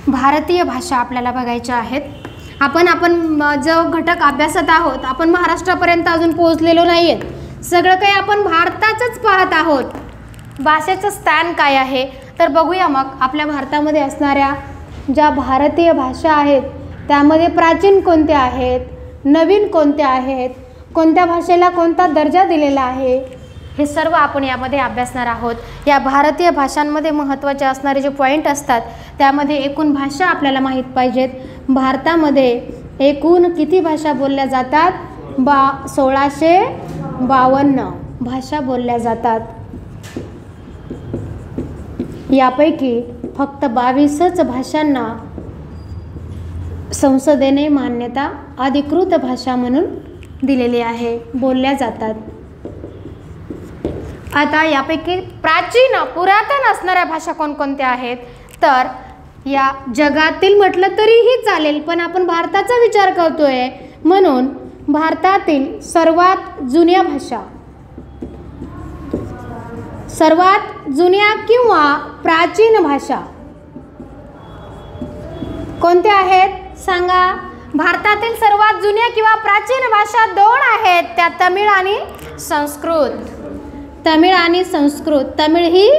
भारतीय भाषा आपल्याला बघायच्या आहेत. आपण जो घटक अभ्यासत आहोत आपण महाराष्ट्रापर्यंत अजून पोहोचलेलो नाही आहेत. सगळं काही आपण भारताचंच पाहत आहोत. भाषेचं स्थान काय आहे तर बघूया. मग आपल्या भारतामध्ये असणाऱ्या ज्या भारतीय भाषा आहेत त्यामध्ये प्राचीन कोणत्या आहेत, नवीन कोणत्या आहेत, कोणत्या भाषेला कोणता दर्जा दिलेला आहे, हे सर्व आपण यामध्ये अभ्यासणार आहोत. या भारतीय भाषांमध्ये महत्त्वाचे असणारे जे पॉईंट असतात त्यामध्ये एकूण भाषा आपल्याला माहीत पाहिजेत. भारतामध्ये एकूण किती भाषा बोलल्या जातात? 1652 भाषा बोलल्या जातात. यापैकी फक्त 22च भाषांना संसदेने मान्यता अधिकृत भाषा म्हणून दिलेली आहे, बोलल्या जातात. आता यापैकी प्राचीन पुरातन असणाऱ्या भाषा कोणकोणत्या आहेत तर या जगातील म्हटलं तरीही चालेल पण आपण भारताचा विचार करतोय म्हणून भारतातील सर्वात जुन्या भाषा, सर्वात जुन्या किंवा प्राचीन भाषा कोणत्या आहेत सांगा? भारतातील सर्वात जुन्या किंवा प्राचीन भाषा 2 आहेत, त्या तमिळ आणि संस्कृत. तमिळ आणि संस्कृत. तमिळ ही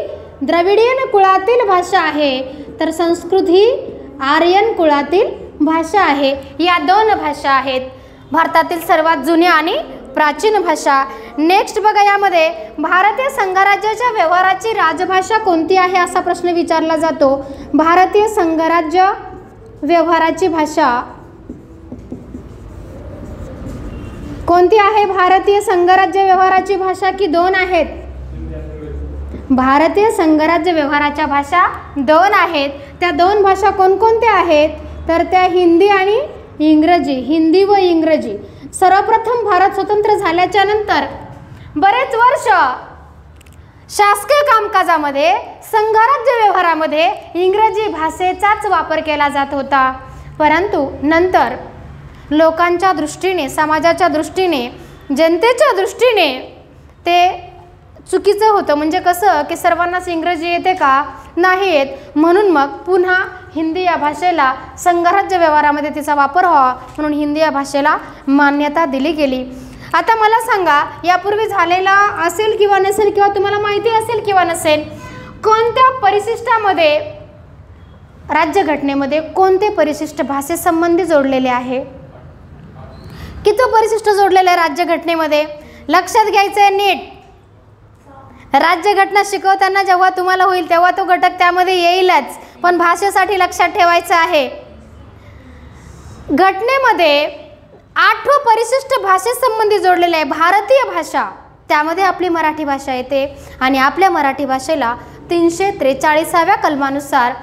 द्रविडियन कुळातील भाषा आहे तर संस्कृत ही आर्यन कुळातील भाषा आहे. या 2 भाषा आहेत भारतातील सर्वात जुन्या आणि प्राचीन भाषा. नेक्स्ट बघा, यामध्ये भारतीय संघराज्याच्या व्यवहाराची राजभाषा कोणती आहे असा प्रश्न विचारला जातो. भारतीय संघराज्य व्यवहाराची भाषा कोणती आहे? भारतीय संघराज्य व्यवहाराची भाषा की 2 आहेत? भारतीय संघराज्य व्यवहाराच्या भाषा 2 आहेत. त्या 2 भाषा कोणकोणत्या आहेत तर त्या हिंदी आणि इंग्रजी. हिंदी व इंग्रजी. सर्वप्रथम भारत स्वतंत्र झाल्याच्या नंतर बरेच वर्ष शासकीय कामकाजामध्ये संघराज्य व्यवहारामध्ये इंग्रजी भाषेचाच वापर केला जात होता. परंतु नंतर लोकांच्या दृष्टीने, समाजाच्या दृष्टीने, जनतेच्या दृष्टीने ते चुकीचं होतं. म्हणजे कसं की सर्वांनाच इंग्रजी येते का? नाही येत. म्हणून मग पुन्हा हिंदी या भाषेला संघराज्य व्यवहारामध्ये तिचा वापर व्हावा म्हणून हिंदी या भाषेला मान्यता दिली गेली. आता मला सांगा, यापूर्वी झालेला असेल किंवा नसेल किंवा तुम्हाला माहिती असेल किंवा नसेल, कोणत्या परिशिष्टामध्ये राज्यघटनेमध्ये कोणते परिशिष्ट भाषेसंबंधी जोडलेले आहे? किती परिशिष्ट जोडलेले आहे राज्यघटनेमध्ये? लक्षात घ्यायचं आहे नीट. राज्यघटना शिकवताना जेव्हा तुम्हाला होईल तेव्हा तो घटक त्यामध्ये येईलच, पण भाषेसाठी लक्षात ठेवायचं आहे. घटनेमध्ये 8वं परिशिष्ट भाषेसंबंधी जोडलेलं आहे, भारतीय भाषा. त्यामध्ये आपली मराठी भाषा येते आणि आपल्या मराठी भाषेला 343व्या कलमानुसार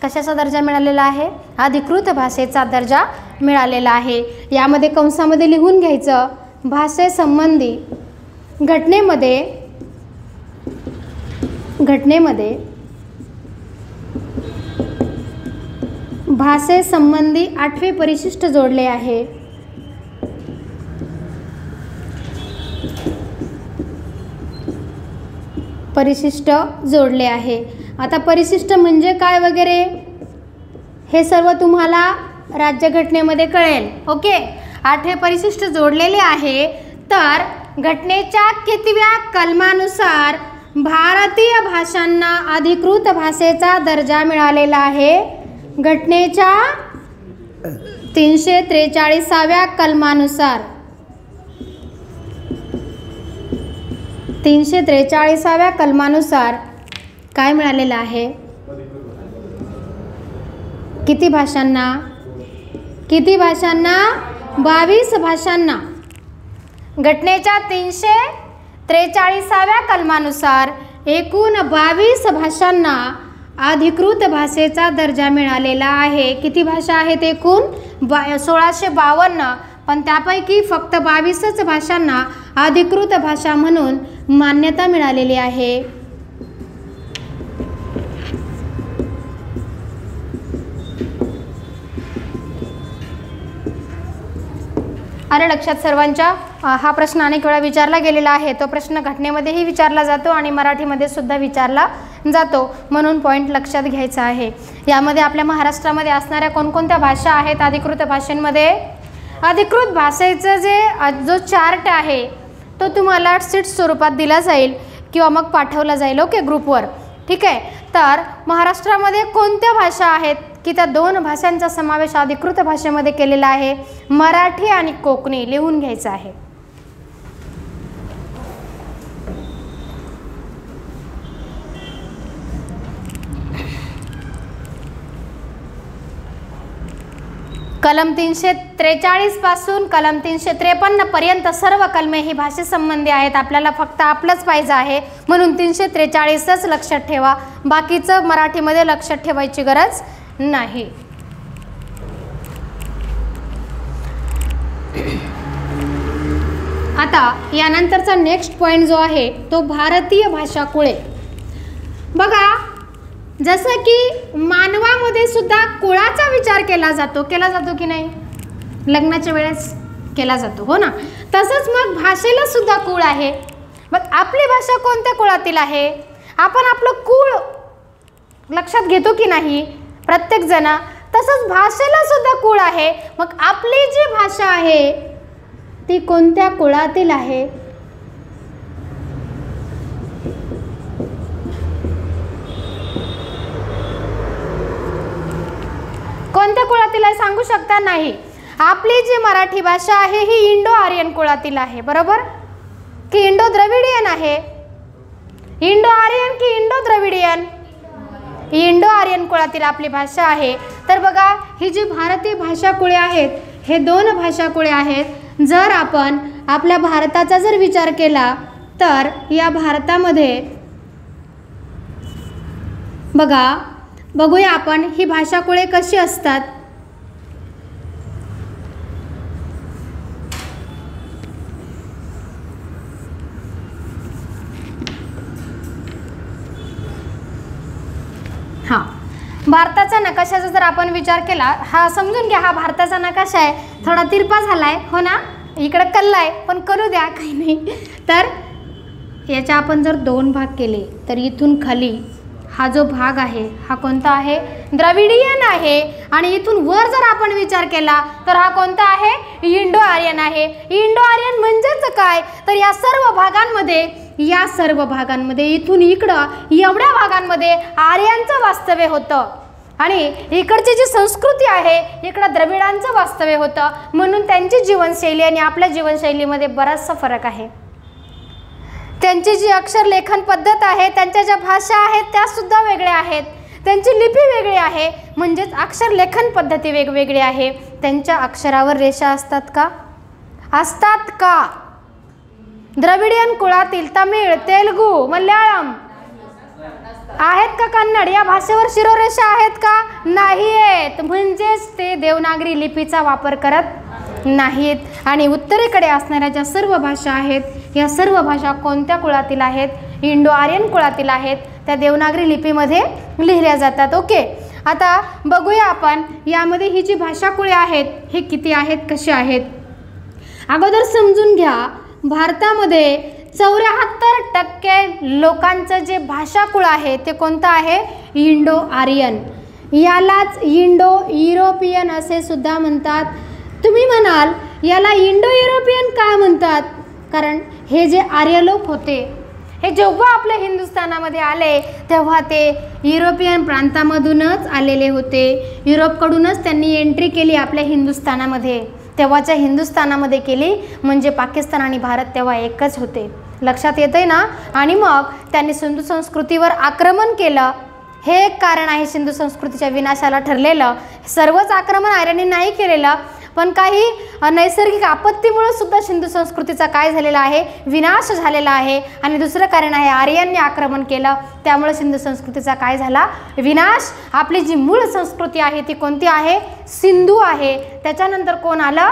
कशाचा दर्जा मिळालेला आहे? अधिकृत भाषेचा दर्जा मिळालेला आहे. यामध्ये कंसामध्ये लिहून घ्यायचं, भाषेसंबंधी घटनेमध्ये भाषेसंबंधी 8वे परिशिष्ट जोडले आहे. परिशिष्ट जोडले आहे. आता परिशिष्ट म्हणजे काय वगैरे हे सर्व तुम्हाला राज्यघटनेमध्ये कळेल. ओके, 8वे परिशिष्ट जोडलेले आहे. तर घटनेच्या कितव्या कलमानुसार भारतीय भाषांना अधिकृत भाषेचा दर्जा मिळालेला आहे? घटनेच्या 343व्या कलमानुसार. 343व्या कलमानुसार काय मिळालेलं आहे? किती भाषांना? 22 भाषांना. घटनेच्या 343व्या कलमानुसार एकूण 22 भाषांना अधिकृत भाषेचा दर्जा मिळालेला आहे. किती भाषा आहेत एकूण? 1652, पण त्यापैकी फक्त 22च भाषांना अधिकृत भाषा म्हणून मान्यता मिळालेली आहे. आलं लक्षात सर्वांच्या? हा प्रश्न अनेक वेळा विचारला गेलेला आहे. तो प्रश्न घटनेमध्येही विचारला जातो आणि मराठीमध्ये सुद्धा विचारला जातो, म्हणून पॉईंट लक्षात घ्यायचा आहे. यामध्ये आपल्या महाराष्ट्रामध्ये असणाऱ्या कोणकोणत्या भाषा आहेत अधिकृत भाषांमध्ये? अधिकृत भाषेचं जो चार्ट आहे तो तुम्हाला शीट स्वरूपात दिला जाईल किंवा मग पाठवला जाईल, ओके, ग्रुपवर. ठीक आहे. तर महाराष्ट्रामध्ये कोणत्या भाषा आहेत की त्या 2 भाषांचा समावेश अधिकृत भाषेमध्ये केलेला आहे? मराठी आणि कोकणी. लिहून घ्यायचं आहे. कलम 343 पासून कलम 353 पर्यंत सर्व कलमे ही भाषेसंबंधी आहेत. आपल्याला फक्त आपलंच पाहिजे आहे, म्हणून 343च लक्षात ठेवा. बाकीचं मराठीमध्ये लक्षात ठेवायची गरज नाही. आता यानंतरचा नेक्स्ट पॉईंट जो आहे तो भारतीय भाषा कुळे. बघा, जसं की मानवामध्ये सुद्धा कुळाचा विचार केला जातो की नाही? लग्नाच्या वेळेस केला जातो, हो ना? तसंच मग भाषेला सुद्धा कुळ आहे. मग आपली भाषा कोणत्या कुळातील आहे? आपण आपलं कुळ लक्षात घेतो की नाही प्रत्येक जण? तसंच भाषेला सुद्धा कुळ आहे. मग आपली जी भाषा आहे ती कोणत्या कुळातील आहे? कोणत्या कुळातील आहे सांगू शकता? नाही. आपली जी मराठी भाषा आहे ही इंडो आर्यन कुळातील आहे, बरोबर? की इंडो द्रविडियन आहे? इंडो आर्यन की इंडो द्रविडियन? इंडो आर्यन कुळातील आपली भाषा आहे. तर बघा, ही जी भारतीय भाषा कुळे आहेत हे 2 भाषा कुळे आहेत. जर आपण आपल्या भारताचा जर विचार केला तर या भारतामध्ये बघूया आपण ही भाषा कुळे कशी असतात. हां, भारताचा नकाशाचा जर आपण विचार केला, हा समजून घ्या, हा भारताचा नकाशा आहे. थोडा तिरपा झालाय, हो ना? इकडे कल्ला आहे, पण करू द्या, काही नाही. तर याच्या आपण जर 2 भाग केले तर इथून खाली हा जो भाग आहे हा कोणता आहे? द्रविडियन आहे. आणि इथून वर जर आपण विचार केला तर हा कोणता आहे? इंडो आर्यन आहे. इंडो आर्यन म्हणजेच काय? तर या सर्व भागांमध्ये इथून इकडं एवढ्या भागांमध्ये आर्यांचं वास्तव्य होतं आणि इकडची जी संस्कृती आहे इकडं द्रविडांचं वास्तव्य होतं. म्हणून त्यांची जीवनशैली आणि आपल्या जीवनशैलीमध्ये बराचसा फरक आहे. त्यांची जी अक्षर लेखन पद्धत आहे, त्यांच्या ज्या भाषा आहेत त्या सुद्धा वेगळ्या आहेत. त्यांची लिपी वेगळी आहे, म्हणजेच अक्षर लेखन पद्धती वेगवेगळी आहे. त्यांच्या अक्षरावर रेषा असतात का? असतात का? द्रविडियन कुळातील तमिळ, तेलुगू, मल्याळम आहेत का? कन्नड या भाषेवर शिरोरेषा आहेत का? नाही आहेत. म्हणजेच ते देवनागरी लिपीचा वापर करत नाहीत. आणि उत्तरेकडे असणाऱ्या ज्या सर्व भाषा आहेत या सर्व भाषा कोणत्या कुळातील आहेत? इंडो आर्यन कुळातील आहेत. त्या देवनागरी लिपीमध्ये लिहिल्या जातात. ओके, आता बघूया आपण यामध्ये ही जी भाषा कुळे आहेत हे किती आहेत, कसे आहेत. अगोदर समजून घ्या, भारतामध्ये 74% लोकांचं जे भाषा कुळ आहे ते कोणतं आहे? Indo Aryan. यालाच इंडो युरोपियन असे सुद्धा म्हणतात. तुम्ही म्हणाल याला इंडो युरोपियन का म्हणतात? कारण हे जे आर्य लोक होते हे जेव्हा आपल्या हिंदुस्थानामध्ये आले तेव्हा ते युरोपियन प्रांतामधूनच आलेले होते. युरोपकडूनच त्यांनी एंट्री केली आपल्या हिंदुस्थानामध्ये. तेव्हाच्या हिंदुस्थानामध्ये केली, म्हणजे पाकिस्तान आणि भारत तेव्हा एकच होते. लक्षात येतंय ना? आणि मग त्यांनी सिंधू संस्कृतीवर आक्रमण केलं. हे एक कारण आहे सिंधू संस्कृतीच्या विनाशाला ठरलेलं. सर्वच आक्रमण आर्यांनी नाही केलेलं, पण काही नैसर्गिक आपत्तीमुळे सुद्धा सिंधू संस्कृतीचा काय झालेला आहे? विनाश झालेला आहे. आणि दुसरं कारण आहे आर्यांनी आक्रमण केलं, त्यामुळे सिंधू संस्कृतीचा काय झाला? विनाश. आपली जी मूळ संस्कृती आहे ती कोणती आहे? सिंधू आहे. त्याच्यानंतर कोण आलं?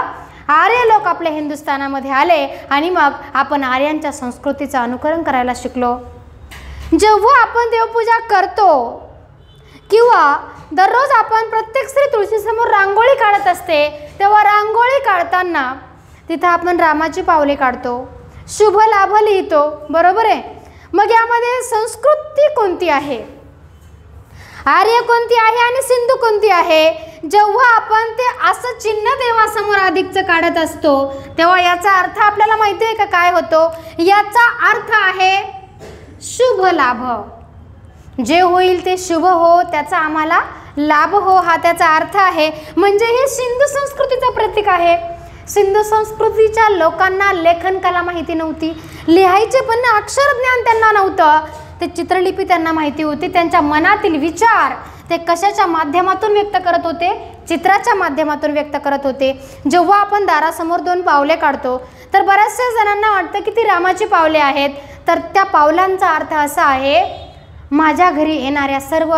आर्य लोक आपल्या हिंदुस्थानामध्ये आले आणि मग आपण आर्यांच्या संस्कृतीचं अनुकरण करायला शिकलो. जेव्हा आपण देवपूजा करतो किंवा दररोज आपण प्रत्येक स्त्री तुळशीसमोर रांगोळी काढत असते, तेव्हा रांगोळी काढताना तिथं आपण रामाची पावले काढतो, शुभ लाभ लिहितो, बरोबर आहे. मग यामध्ये संस्कृती कोणती आहे, आर्य कोणती आहे आणि सिंधू कोणती आहे? जेव्हा आपण ते असं चिन्ह देवासमोर अधिकचं काढत असतो तेव्हा याचा अर्थ आपल्याला माहिती आहे का काय होतो? याचा अर्थ आहे शुभ लाभ. जे होईल ते शुभ हो, त्याचा आम्हाला लाभ हो, हा त्याचा अर्थ आहे. म्हणजे हे सिंधू संस्कृतीचं प्रतीक आहे. सिंधू संस्कृतीच्या लोकांना लेखन कला माहिती नव्हती, लिहायचे पण अक्षर ज्ञान त्यांना नव्हतं, ते चित्रलिपी त्यांना माहिती होती. त्यांच्या मनातील विचार ते कशाच्या माध्यमातून व्यक्त करत होते? चित्राच्या माध्यमातून व्यक्त करत होते. जेव्हा आपण दारासमोर 2 पावले काढतो तर बऱ्याचशा जणांना वाटतं की ती रामाची पावले आहेत, तर त्या पावलांचा अर्थ असा आहे, माझ्या घरी येणाऱ्या सर्व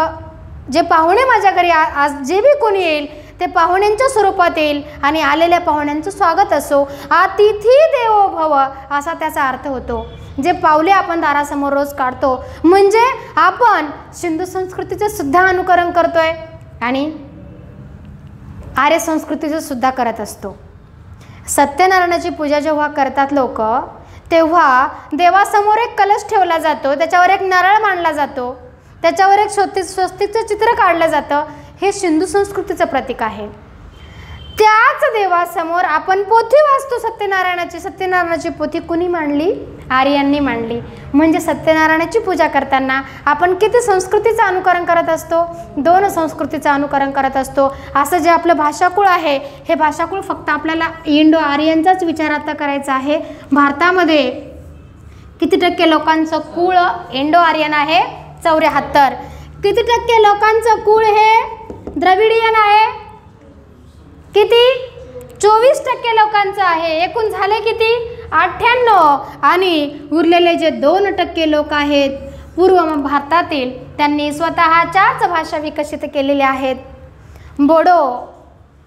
जे पाहुणे माझ्या घरी आज जे बी कोणी येईल ते पाहुण्यांच्या स्वरूपात येईल आणि आलेल्या पाहुण्यांचं स्वागत असो, अतिथी देवो भव असा त्याचा अर्थ होतो. जे पावले आपण दारासमोर रोज काढतो म्हणजे आपण सिंधू संस्कृतीचं सुद्धा अनुकरण करतोय आणि आर्य संस्कृतीचं सुद्धा करत असतो. सत्यनारायणाची पूजा जेव्हा करतात लोक तेव्हा देवासमोर एक कलश ठेवला जातो, त्याच्यावर एक नारळ मांडला जातो, त्याच्यावर एक स्वस्तिकचं चित्र काढलं जातं. हे सिंधू संस्कृतीचं प्रतीक आहे. त्याच देवासमोर आपण पोथी वाचतो सत्यनारायणाची पोथी कुणी मांडली? आर्यांनी मांडली. म्हणजे सत्यनारायणाची पूजा करताना आपण किती संस्कृतीचं अनुकरण करत असतो? 2 संस्कृतीचं अनुकरण करत असतो. असं जे आपलं भाषाकुळ आहे हे भाषाकुळ फक्त आपल्याला इंडो आर्यनचाच विचार आता करायचा आहे. भारतामध्ये किती टक्के लोकांचं कुळ इंडो आर्यन आहे? 74. किती टक्के लोकांचं कुळ हे द्रविडियन आहे? किती? 24% लोकांचं आहे. एकूण झाले किती? 98. आणि उरलेले जे 2% लोक आहेत पूर्व भारतातील, त्यांनी स्वतःच्याच भाषा विकसित केलेल्या आहेत. बोडो,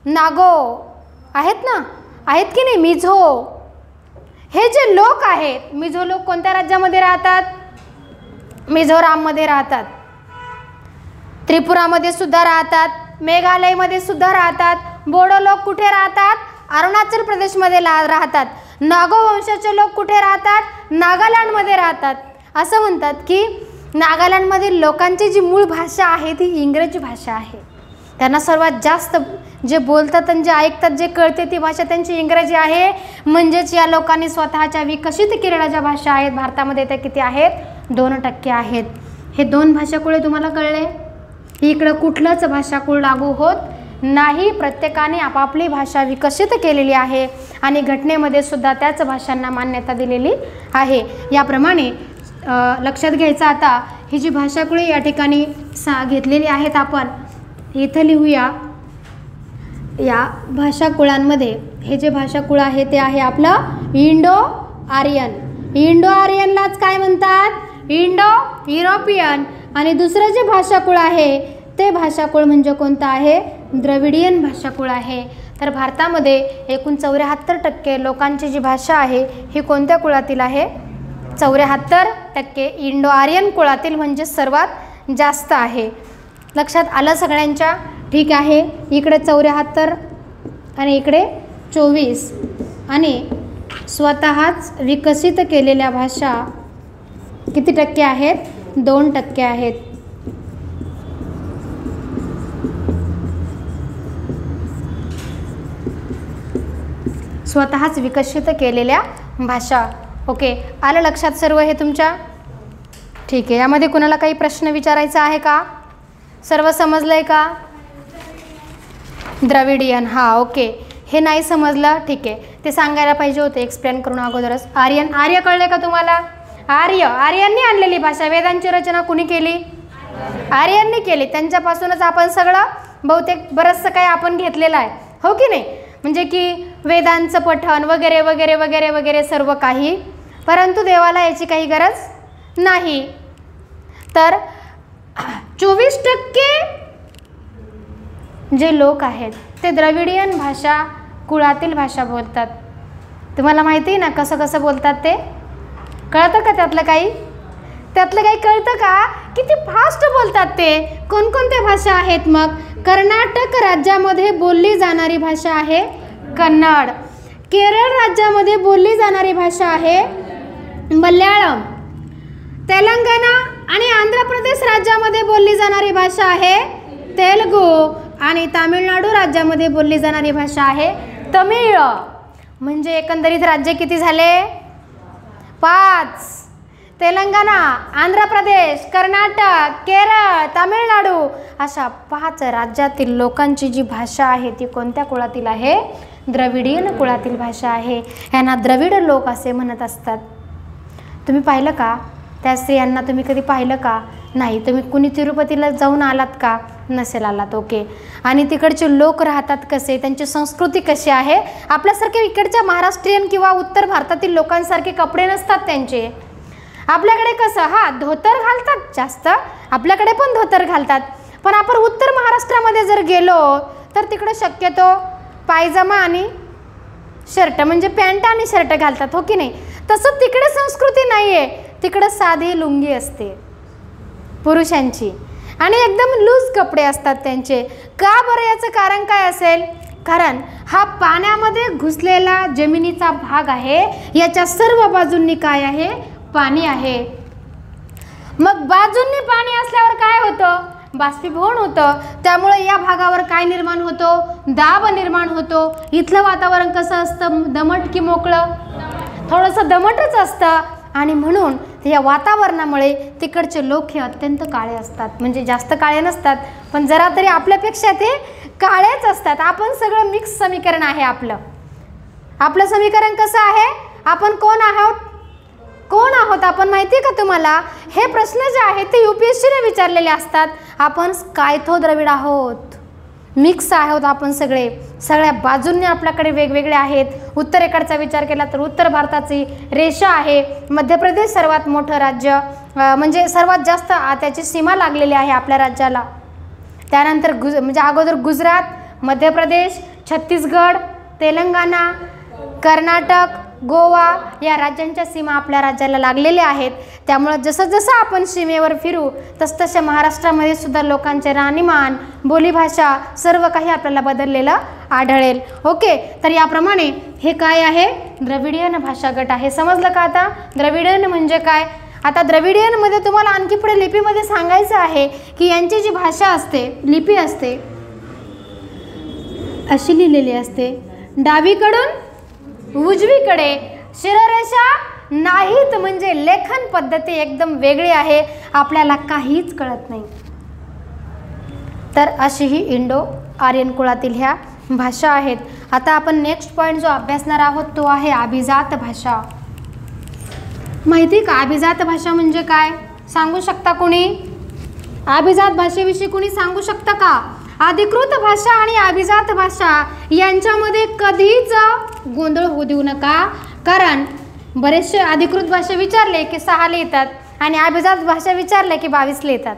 नागो आहेत ना, आहेत की नाही? मिझो, हे जे लोक आहेत, मिझो लोक कोणत्या राज्यामध्ये राहतात? मिझोराममध्ये राहतात, त्रिपुरामध्ये सुद्धा राहतात, मेघालयमध्ये सुद्धा राहतात. बोडो लोक कुठे राहतात? अरुणाचल प्रदेशमध्ये राहतात. नागो वंशाचे लोक कुठे राहतात? नागालँडमध्ये राहतात. असं म्हणतात की नागालँडमधील लोकांची जी मूळ भाषा आहे ती इंग्रजी भाषा आहे. त्यांना सर्वात जास्त जे बोलतात आणि जे ऐकतात, जे कळते ती भाषा त्यांची इंग्रजी आहे. म्हणजेच या लोकांनी स्वतःच्या विकसित केलेल्या ज्या भाषा आहेत भारतामध्ये त्या किती आहेत? 2% आहेत. हे 2 भाषाकुळे तुम्हाला कळले. इकडं कुठलंच भाषाकुळ लागू होत नाही. प्रत्येकाने आपापली भाषा विकसित केलेली आहे आणि घटनेमध्ये सुद्धा त्याच भाषांना मान्यता दिलेली आहे. याप्रमाणे लक्षात घ्यायचं. आता ही जी भाषाकुळे या ठिकाणी घेतलेली आहेत आपण इथं लिहूया. या भाषाकुळांमध्ये हे जे भाषाकुळ आहे ते आहे आपलं इंडो आर्यन. इंडो आर्यनलाच काय म्हणतात? Indo European. आणि दुसरं जे भाषाकुळ आहे ते भाषाकुळ म्हणजे कोणतं आहे? द्रविडियन भाषाकुळ आहे. तर भारतामध्ये एकूण 74% लोकांची जी भाषा आहे ही कोणत्या कुळातील आहे? 74% इंडो आर्यन कुळातील, म्हणजे सर्वात जास्त आहे. लक्षात आलं सगळ्यांच्या? ठीक आहे. इकडे 74 आणि इकडे 24 आणि स्वतःच विकसित केलेल्या भाषा किती टक्के आहेत? 2% आहेत. स्वतःच विकसित केलेल्या भाषा. ओके, आलं लक्षात सर्व हे तुमच्या? ठीक आहे. यामध्ये कुणाला काही प्रश्न विचारायचा आहे का? सर्व समजलंय का? द्रविडियन, हां ओके. हे नाही समजलं, ठीक आहे, ते सांगायला पाहिजे होते एक्सप्लेन करून अगोदरच. आर्यन, आर्य कळले का तुम्हाला? आर्यांनी आणलेली भाषा. वेदांची रचना कुणी केली? आर्यांनी केली. त्यांच्यापासूनच आपण सगळं बहुतेक बरंचसं काही आपण घेतलेलं आहे, हो की नाही? म्हणजे की वेदांचं पठण वगैरे वगैरे वगैरे वगैरे सर्व काही. परंतु देवाला याची काही गरज नाही. तर 24% जे लोक आहेत ते द्रविडियन भाषा कुळातील भाषा बोलतात. तुम्हाला माहिती आहे ना कसं कसं बोलतात ते? कळतं का त्यातलं काही? त्यातलं काही कळतं का? किती फास्ट बोलतात ते? कोणकोणत्या भाषा आहेत मग? कर्नाटक राज्यामध्ये बोलली जाणारी भाषा आहे कन्नड. केरळ राज्यामध्ये बोलली जाणारी भाषा आहे मल्याळम. तेलंगणा आणि आंध्र प्रदेश राज्यामध्ये बोलली जाणारी भाषा आहे तेलुगू आणि तामिळनाडू राज्यामध्ये बोलली जाणारी भाषा आहे तमिळ. म्हणजे एकंदरीत राज्य किती झाले? 5. तेलंगणा, आंध्र प्रदेश, कर्नाटक, केरळ, तामिळनाडू अशा 5 राज्यातील लोकांची जी भाषा आहे ती कोणत्या कुळातील आहे? द्रविडियन कुळातील भाषा आहे. यांना द्रविड लोक असे म्हणत असतात. तुम्ही पाहिलं का त्या स्त्रियांना? तुम्ही कधी पाहिलं का? नाही. तुम्ही कुणी तिरुपतीला जाऊन आलात का? नसेल आलात. ओके. आणि तिकडचे लोक राहतात कसे, त्यांची संस्कृती कशी आहे? आपल्यासारखे इकडच्या महाराष्ट्रीयन किंवा उत्तर भारतातील लोकांसारखे कपडे नसतात त्यांचे. आपल्याकडे कसं धोतर घालतात जास्त, आपल्याकडे पण धोतर घालतात. पण आपण उत्तर महाराष्ट्रामध्ये जर गेलो तर तिकडे शक्यतो पायजमा आणि शर्ट म्हणजे पॅन्ट आणि शर्ट घालतात, हो की नाही? तसं तिकडे संस्कृती नाही आहे. तिकडे साधी लुंगी असते पुरुषांची आणि एकदम लूज कपडे असतात त्यांचे. का बरं? याचं कारण काय असेल? कारण हा पाण्यामध्ये घुसलेला जमिनीचा भाग आहे. याच्या सर्व बाजूंनी काय आहे? पाणी आहे. मग बाजूंनी पाणी असल्यावर काय होतं? बाष्पीभवन होतं. त्यामुळे या भागावर काय निर्माण होतो? दाब निर्माण होतो. इथलं वातावरण कसं असतं? दमट की मोकळं? थोडंसं दमटच असतं. आणि म्हणून या वातावरणामुळे तिकडचे लोक हे अत्यंत काळे असतात. म्हणजे जास्त काळे नसतात पण जरा तरी आपल्यापेक्षा ते काळेच असतात. आपण सगळं मिक्स समीकरण आहे आपलं. आपलं समीकरण कसं आहे? आपण कोण आहोत? कोण आहोत आपण माहिती आहे का तुम्हाला? हे प्रश्न जे आहेत ते UPSCने विचारलेले असतात. आपण कायथो द्रविड आहोत, मिक्स आहोत आपण सगळे. सगळ्या बाजूंनी आपल्याकडे वेगवेगळे आहेत. उत्तरेकडचा विचार केला तर उत्तर भारताची रेषा आहे. मध्य प्रदेश सर्वात मोठं राज्य म्हणजे सर्वात जास्त त्याची सीमा लागलेली आहे आपल्या राज्याला. त्यानंतर म्हणजे अगोदर गुजरात, मध्य प्रदेश, छत्तीसगड, तेलंगणा, कर्नाटक, गोवा या राज्यांच्या सीमा आपल्या राज्याला लागलेल्या आहेत. त्यामुळे जसं जसं आपण सीमेवर फिरू तसतशा महाराष्ट्रामध्ये सुद्धा लोकांचे राहणीमान, बोलीभाषा सर्व काही आपल्याला बदललेलं आढळेल. ओके. तर याप्रमाणे हे काय आहे? द्रविडियन भाषा गट आहे. समजलं का आता द्रविडियन म्हणजे काय? आता द्रविडियनमध्ये तुम्हाला आणखी पुढे लिपीमध्ये सांगायचं आहे की यांची जी भाषा असते, लिपी असते अशी लिहिलेली असते. डावीकडून उजवीकडे शिरोरेषा नाहीत. म्हणजे लेखन पद्धती एकदम वेगळी आहे. आपल्याला काहीच कळत नाही. तर अशी ही इंडो आर्यन कुळातील ह्या भाषा आहेत. आता आपण नेक्स्ट पॉईंट जो अभ्यासणार आहोत तो आहे अभिजात भाषा. माहिती का अभिजात भाषा म्हणजे काय? सांगू शकता कोणी? अभिजात भाषेविषयी कोणी सांगू शकतं का? अधिकृत भाषा आणि अभिजात भाषा यांच्यामध्ये कधीच गोंधळ होऊ देऊ नका. कारण बरेचसे अधिकृत भाषा विचारले की 6 लिहितात आणि अभिजात भाषा विचारले की 22 लिहितात.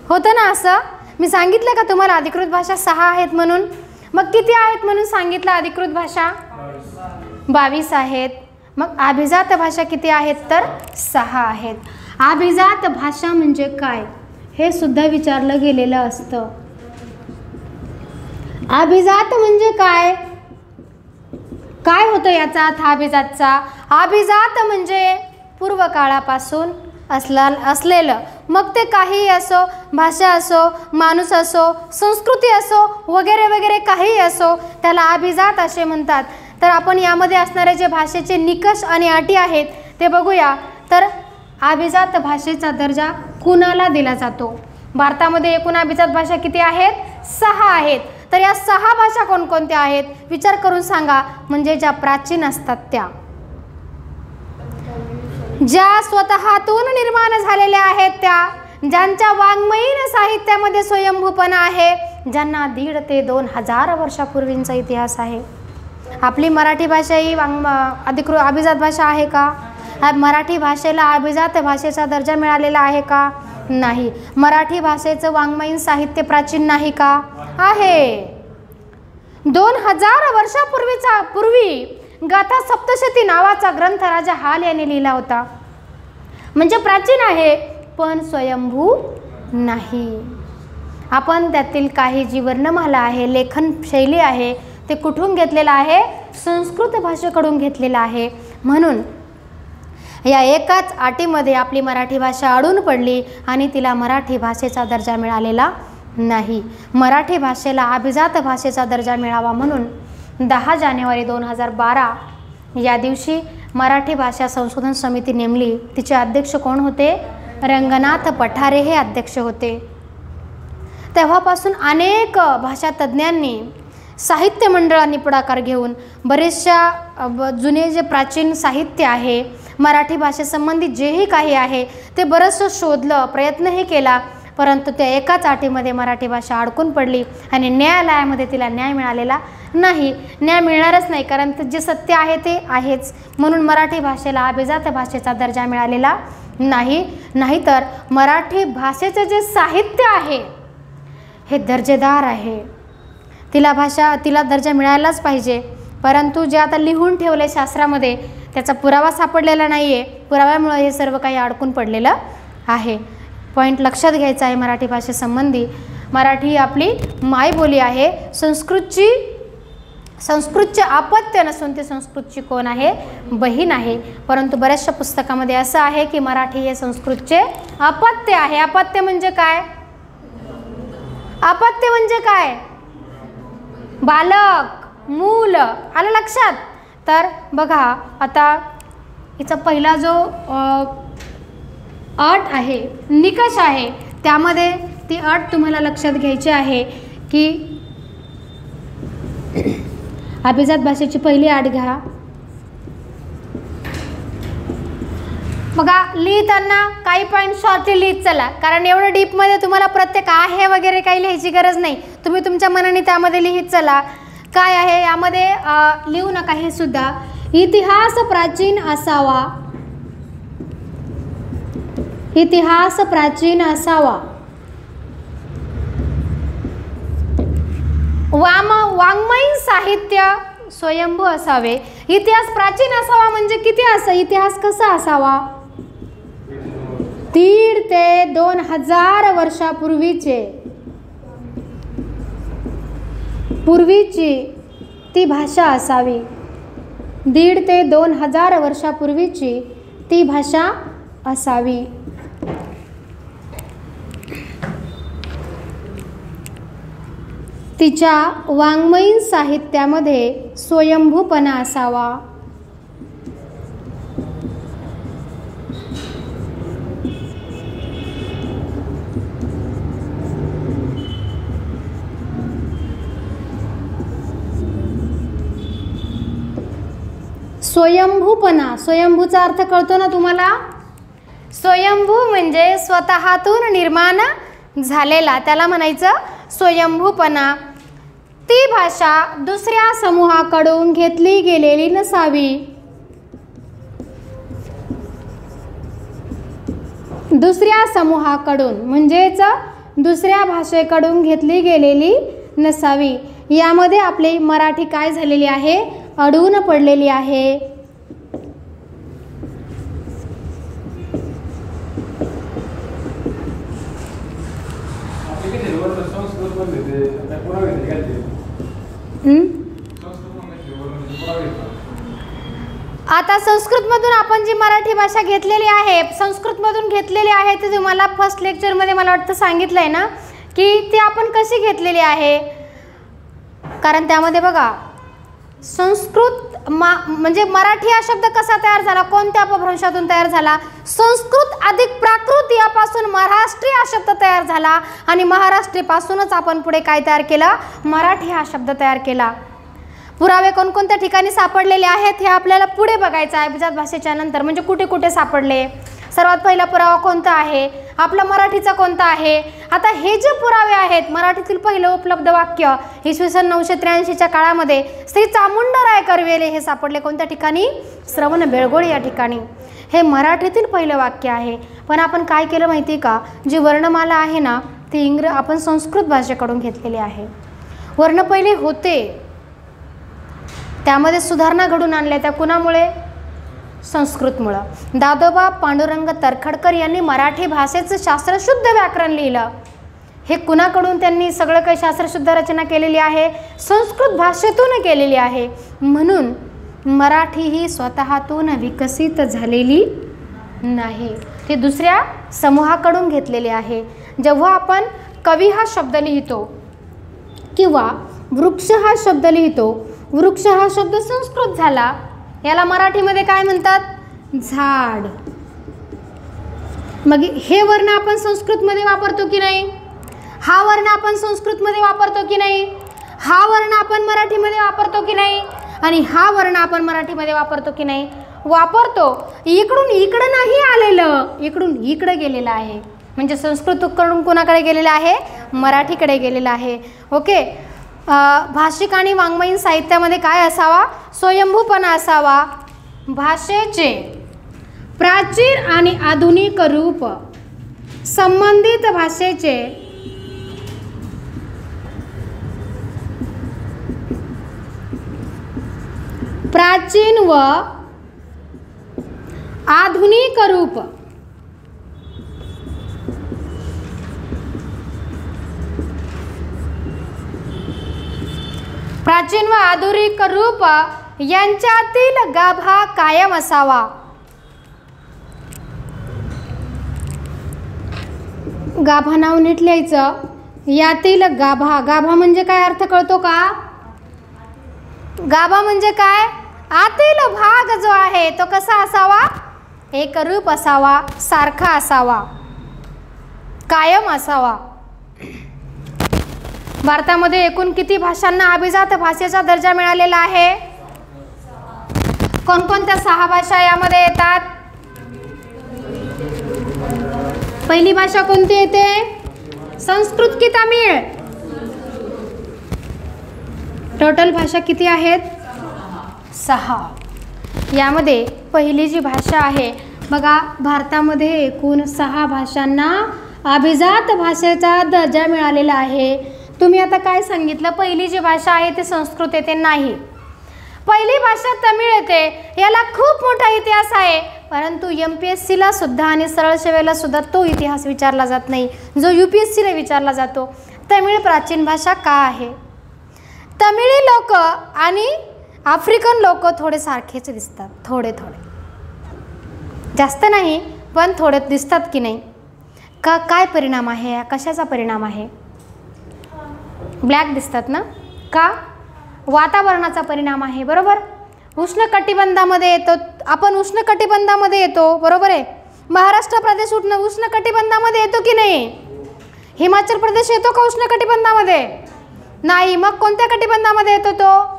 होतं ना असं? मी सांगितलं का तुम्हाला अधिकृत भाषा 6 आहेत म्हणून? मग किती आहेत म्हणून सांगितलं? अधिकृत भाषा 22 आहेत. मग अभिजात भाषा किती आहेत? तर 6 आहेत. अभिजात भाषा म्हणजे काय हे सुद्धा विचारलं गेलेलं असतं. अभिजात म्हणजे काय? काय होतं याचा अर्थ अभिजातचा? अभिजात म्हणजे पूर्व काळापासून असलेलं, मग ते काहीही असो, भाषा असो, माणूस असो, संस्कृती असो, वगैरे वगैरे काहीही असो, त्याला अभिजात असे म्हणतात. तर आपण यामध्ये असणारे जे भाषेचे निकष आणि अटी आहेत ते बघूया. तर अभिजात भाषेचा दर्जा कुणाला दिला जातो? भारतामध्ये एकूण अभिजात भाषा किती आहेत? 6 आहेत. तर या 6 भाषा कोणकोणत्या आहेत? विचार करून सांगा. म्हणजे ज्या प्राचीन असतात त्या, ज्या स्वतःतून निर्माण झालेल्या आहेत त्या, ज्यांच्या वाङ्मयीन साहित्यामध्ये स्वयंभूपणा आहे, ज्यांना 1,500 ते 2,000 वर्षापूर्वींचा इतिहास आहे. आपली मराठी भाषा ही अधिकृत अभिजात भाषा आहे का? मराठी भाषेला अभिजात भाषेचा दर्जा मिळालेला आहे का? नाही. मराठी भाषेचं वाङ्मयीन साहित्य प्राचीन नाही का? आहे. 2000 वर्षापूर्वी गाथा सप्तशती नावाचा ग्रंथ राजा हाल याने लिहिला होता. म्हणजे प्राचीन आहे पण स्वयंभू नाही. आपण त्यातील काही जी वर्णमाला आहे, लेखन शैली आहे, ते कुठून घेतलेलं आहे? संस्कृत भाषेकडून घेतलेला आहे. म्हणून या एकाच अटीमध्ये आपली मराठी भाषा अडून पडली आणि तिला मराठी भाषेचा दर्जा मिळालेला नाही. मराठी भाषेला अभिजात भाषेचा दर्जा मिळावा म्हणून 10 जानेवारी 2012 या दिवशी मराठी भाषा संशोधन समिती नेमली. तिचे अध्यक्ष कोण होते? रंगनाथ पठारे हे अध्यक्ष होते. तेव्हापासून अनेक भाषा तज्ज्ञांनी, साहित्य मंडळांनी पुढाकार घेऊन बरेचशा जुने जे प्राचीन साहित्य आहे, मराठी भाषेसंबंधी जेही काही आहे ते बरंचसं शोधलं, प्रयत्नही केला, परंतु त्या एकाच अटीमध्ये मराठी भाषा अडकून पडली आणि न्यायालयामध्ये तिला न्याय मिळालेला नाही. न्याय मिळणारच नाही, कारण जे सत्य आहे ते आहेच. म्हणून मराठी भाषेला अभिजात भाषेचा दर्जा मिळालेला नाही. नाहीतर मराठी भाषेचे जे साहित्य आहे हे दर्जेदार आहे, तिला दर्जा मिळायलाच पाहिजे. परंतु जे आता लिहून ठेवले शास्त्रामध्ये त्याचा पुरावा सापडलेला नाही आहे. पुराव्यामुळे हे सर्व काही अडकून पडलेलं आहे. पॉईंट लक्षात घ्यायचा आहे मराठी भाषेसंबंधी. मराठी ही आपली मायबोली आहे. संस्कृतचे अपत्य नसून ती संस्कृतची कोण आहे? बहीण आहे. परंतु बऱ्याचशा पुस्तकामध्ये असं आहे की मराठी हे संस्कृतचे अपत्य आहे. अपत्य म्हणजे काय? अपत्य म्हणजे काय? बालक, मूल. आलं लक्षात? तर बघा आता हिचा पहिला जो अट आहे, निकष आहे, त्यामध्ये ती अट तुम्हाला लक्षात घ्यायची आहे की अभिजात भाषेची पहिली अट घ्या. बघा लिहिताना काही पॉईंट शॉर्टली लिहित चला, कारण एवढं डीपमध्ये तुम्हाला प्रत्येक आहे वगैरे काही लिहायची गरज नाही. तुम्ही तुमच्या मनाने त्यामध्ये लिहित चला. काय आहे यामध्ये लिहू नका. हे सुद्धा इतिहास प्राचीन असावा, इतिहास प्राचीन असावा. वाङ्मयीन साहित्य स्वयंभू असावे. इतिहास प्राचीन असावा म्हणजे किती इतिहास कसा असावा? 1,500 ते 2,000 वर्षापूर्वीची ती भाषा असावी. 1,500 ते 2,000 वर्षापूर्वीची ती भाषा असावी. तिच्या वाङ्मयीन साहित्यामध्ये स्वयंभूपणा असावा. स्वयंभूपणा, स्वयंभूचा अर्थ कळतो ना तुम्हाला? स्वयंभू म्हणजे स्वतःतून निर्माण झालेला, त्याला म्हणायचं स्वयंभूपणा. ती भाषा दुसऱ्या समूहाकडून घेतली गेलेली नसावी. दुसऱ्या समूहाकडून म्हणजेच दुसऱ्या भाषेकडून घेतली गेलेली नसावी. यामध्ये आपली मराठी काय झालेली आहे? अडून पडलेली आहे. आता संस्कृतमधून आपण जी मराठी भाषा घेतलेली आहे, संस्कृतमधून घेतलेली आहे, ते तुम्हाला फर्स्ट लेक्चरमध्ये मला वाटतं सांगितलं आहे ना की ती आपण कशी घेतलेली आहे. कारण त्यामध्ये बघा संस्कृत म्हणजे मराठी हा शब्द कसा तयार झाला, कोणत्या अपभ्रंशातून तयार झाला? संस्कृत अधिक प्राकृत यापासून महाराष्ट्री हा शब्द तयार झाला आणि महाराष्ट्रीपासूनच आपण पुढे काय तयार केलं? मराठी हा शब्द तयार केला. पुरावे कोणकोणत्या ठिकाणी सापडलेले आहेत हे आपल्याला पुढे बघायचं आहे अभिजात भाषेच्या नंतर. म्हणजे कुठे कुठे सापडले, सर्वात पहिला पुरावा कोणता आहे? आपला मराठीचा कोणता आहे? आता हे जे पुरावे आहेत, मराठीतील पहिलं उपलब्ध वाक्य इसवी सन 983च्या काळामध्ये श्री चामुंडराय कर्वेले हे सापडले. कोणत्या ठिकाणी? श्रवण बेळगोळ या ठिकाणी. हे मराठीतील पहिलं वाक्य आहे. पण आपण काय केलं माहिती का? जी वर्णमाला आहे ना ती आपण संस्कृत भाषेकडून घेतलेली आहे. वर्ण पहिले होते, त्यामध्ये सुधारणा घडून आणल्या. त्या कुणामुळे? संस्कृतमुळं. दादोबा पांडुरंग तरखडकर यांनी मराठी भाषेचं शास्त्र शुद्ध व्याकरण लिहिलं. हे कुणाकडून त्यांनी सगळं काही शास्त्रशुद्ध रचना केलेली आहे? संस्कृत भाषेतून केलेली आहे. म्हणून मराठी ही स्वतःतून विकसित झालेली नाही, ती दुसऱ्या समूहाकडून घेतलेली आहे. जेव्हा आपण कवी हा शब्द लिहितो किंवा वृक्ष हा शब्द लिहितो, वृक्ष हा शब्द संस्कृत झाला, याला मराठीमध्ये काय म्हणतात? झाड. मग हे वर्ण आपण संस्कृतमध्ये वापरतो की नाही? हा वर्ण आपण संस्कृतमध्ये वापरतो की नाही? हा वर्ण आपण मराठीमध्ये वापरतो की नाही? आणि हा वर्ण आपण मराठीमध्ये वापरतो की नाही? वापरतो. इकडून इकडं नाही आलेलं, इकडून इकडं गेलेलं आहे. म्हणजे संस्कृतकडून कोणाकडे गेलेलं आहे? मराठीकडे गेलेलं आहे. ओके. भाषिक आणि वाङ्मयीन साहित्यामध्ये काय असावा? स्वयंभूपणा असावा. भाषेचे प्राचीन आणि आधुनिक रूप, संबंधित भाषेचे प्राचीन व आधुनिक रूप, प्राचीन व आधुनिक रूप यांच्यातील गाभा कायम असावा. गाभा नाव नीट लिहायचं. यातील गाभा, गाभा म्हणजे काय अर्थ कळतो का? गाभा म्हणजे काय? आतील भाग जो आहे तो कसा असावा? एकरूप असावा, सारखा असावा, कायम असावा. भारतामध्ये एकूण किती भाषांना अभिजात भाषेचा दर्जा मिळालेला आहे? कोणकोणत्या 6 भाषा यामध्ये येतात? पहिली भाषा कोणती येते? संस्कृत की तमिळ? टोटल भाषा किती आहेत? 6. यामध्ये पहिली जी भाषा आहे बघा, भारतामध्ये एकूण 6 भाषांना अभिजात भाषेचा दर्जा मिळालेला आहे. तुम्ही आता काय सांगितलं? पहिली जी भाषा आहे ती संस्कृत येते. नाही, पहिली भाषा तमिळ येते. याला खूप मोठा इतिहास आहे, परंतु MPSCला सुद्धा आणि सरळ सेवेला सुद्धा तो इतिहास विचारला जात नाही जो UPSCला विचारला जातो. तमिळ प्राचीन भाषा का आहे? तमिळी लोक आणि आफ्रिकन लोक थोडे सारखेच दिसतात, थोडे थोडे, जास्त नाही पण थोडे दिसतात की नाही? का काय परिणाम आहे? कशाचा परिणाम आहे? ब्लॅक दिसतात ना? का? वातावरणाचा परिणाम आहे. बरोबर. उष्णकटिबंधामध्ये येतो आपण, उष्णकटिबंधामध्ये येतो. बरोबर आहे. महाराष्ट्र प्रदेश उष्णकटिबंधामध्ये येतो की नाही? हिमाचल प्रदेश येतो का उष्णकटिबंधामध्ये? नाही. मग कोणत्या कटिबंधामध्ये येतो तो?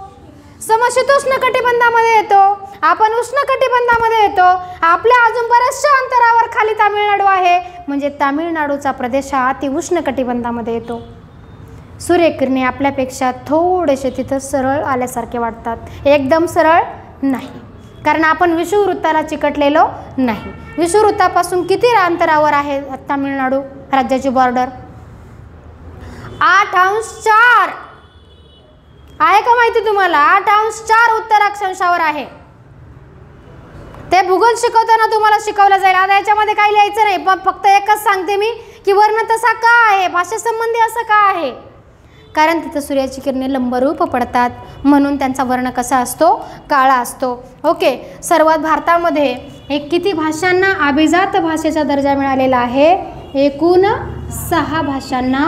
समशीतोष्ण कटिबंधामध्ये येतो. आपण उष्णकटिबंधामध्ये येतो. आपल्या अजून बऱ्याचशा अंतरावर खाली तामिळनाडू आहे, म्हणजे तामिळनाडूचा प्रदेश हा अति उष्ण कटिबंधामध्ये येतो. सूर्यकिरणे आपल्यापेक्षा थोडेसे तिथं सरळ आल्यासारखे वाटतात, एकदम सरळ नाही, कारण आपण विषुववृत्ताला चिकटलेलो नाही. विषुववृत्तापासून किती अंतरावर आहे तामिळनाडू राज्याची बॉर्डर? 8°4 आहे का माहिती तुम्हाला? 8°4 उत्तर अक्षांशावर आहे. ते भूगोल शिकवताना तुम्हाला शिकवलं जाईल. आता याच्यामध्ये काही लिहायचं नाही, पण फक्त एकच सांगते मी की वर्ण तसा का आहे, भाषेसंबंधी असं का आहे? कारण तिथं सूर्याची किरणे लंबरूप पडतात, म्हणून त्यांचा वर्ण कसा असतो? काळा असतो. ओके. सर्वात भारतामध्ये किती भाषांना अभिजात भाषेचा दर्जा मिळालेला आहे? एकूण 6 भाषांना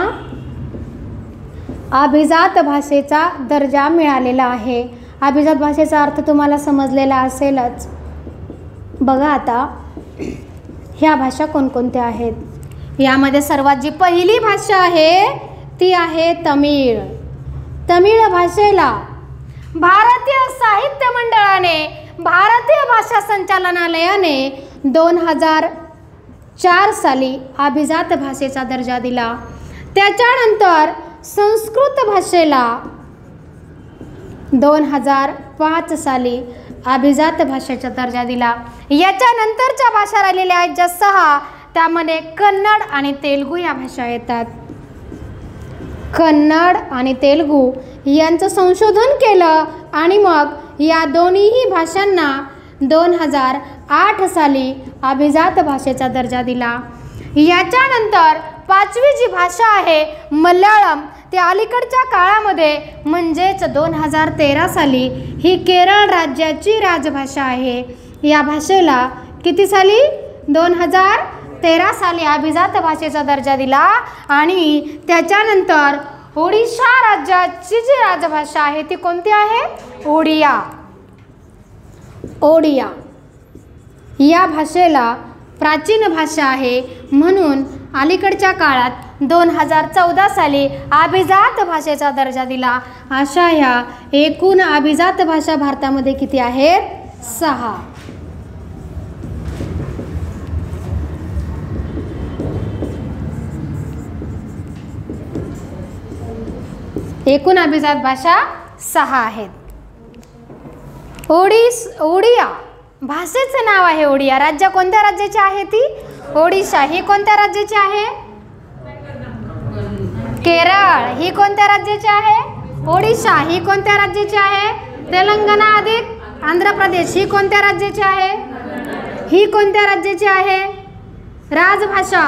अभिजात भाषेचा दर्जा मिळालेला आहे. अभिजात भाषेचा अर्थ तुम्हाला समजलेला असेलच. बघा आता ह्या भाषा कोणकोणत्या आहेत? यामध्ये सर्वात जी पहिली भाषा आहे ती आहे तमिळ. तमिळ भाषेला भारतीय साहित्य मंडळाने, भारतीय भाषा संचालनालयाने 2004 साली अभिजात भाषेचा दर्जा दिला. त्याच्यानंतर संस्कृत भाषेला 2005 साली अभिजात भाषेचा दर्जा दिला. याच्यानंतरच्या भाषा राहिलेल्या आहेत ज्या 6, त्यामध्ये कन्नड आणि तेलुगू या भाषा येतात. कन्नड आणि तेलुगू यांचं संशोधन केलं आणि मग या दोन्हीही भाषांना 2008 साली अभिजात भाषेचा दर्जा दिला. याच्यानंतर पाचवी जी भाषा आहे मल्याळम, ते अलीकडच्या काळामध्ये म्हणजेच 2013 साली ही केरळ राज्याची राजभाषा आहे. या भाषेला किती साली? 2013 साली अभिजात भाषेचा दर्जा दिला. आणि त्याच्यानंतर ओडिशा राज्याची जी राजभाषा आहे ती कोणती आहे? ओडिया. ओडिया या भाषेला प्राचीन भाषा आहे म्हणून अलीकडच्या काळात 2014 साली अभिजात भाषेचा दर्जा दिला. अशा ह्या एकूण अभिजात भाषा भारतामध्ये किती आहेत? 6. एकूण अभिजात भाषा 6 आहेत. ओडिया भाषेचं नाव आहे ओडिया. राज्य कोणत्या राज्याची आहे ती? ओडिशा. ही कोणत्या राज्याची आहे? केरळ. ही कोणत्या राज्याची आहे? ओडिशा. ही कोणत्या राज्याची आहे? तेलंगणा अधिक आंध्र प्रदेश. ही कोणत्या राज्याची आहे? ही कोणत्या राज्याची आहे? राजभाषा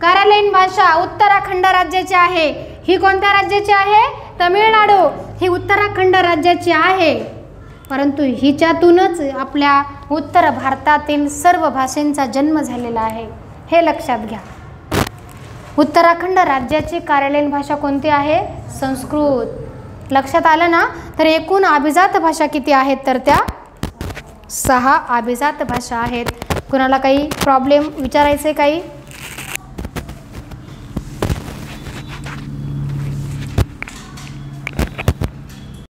केरळीयन भाषा उत्तराखंड राज्याची आहे. ही कोणत्या राज्याची आहे? तमिळनाडू. ही उत्तराखंड राज्याची आहे. परंतु हिच्यातूनच आपल्या उत्तर भारतातील सर्व भाषांचा जन्म झालेला आहे, हे लक्षात घ्या. उत्तराखंड राज्याची केरळीयन भाषा कोणती आहे? संस्कृत. लक्षात आलं ना? तर एकूण अभिजात भाषा किती आहेत? तर त्या 6 अभिजात भाषा आहेत. कुणाला काही प्रॉब्लेम विचारायचे काही?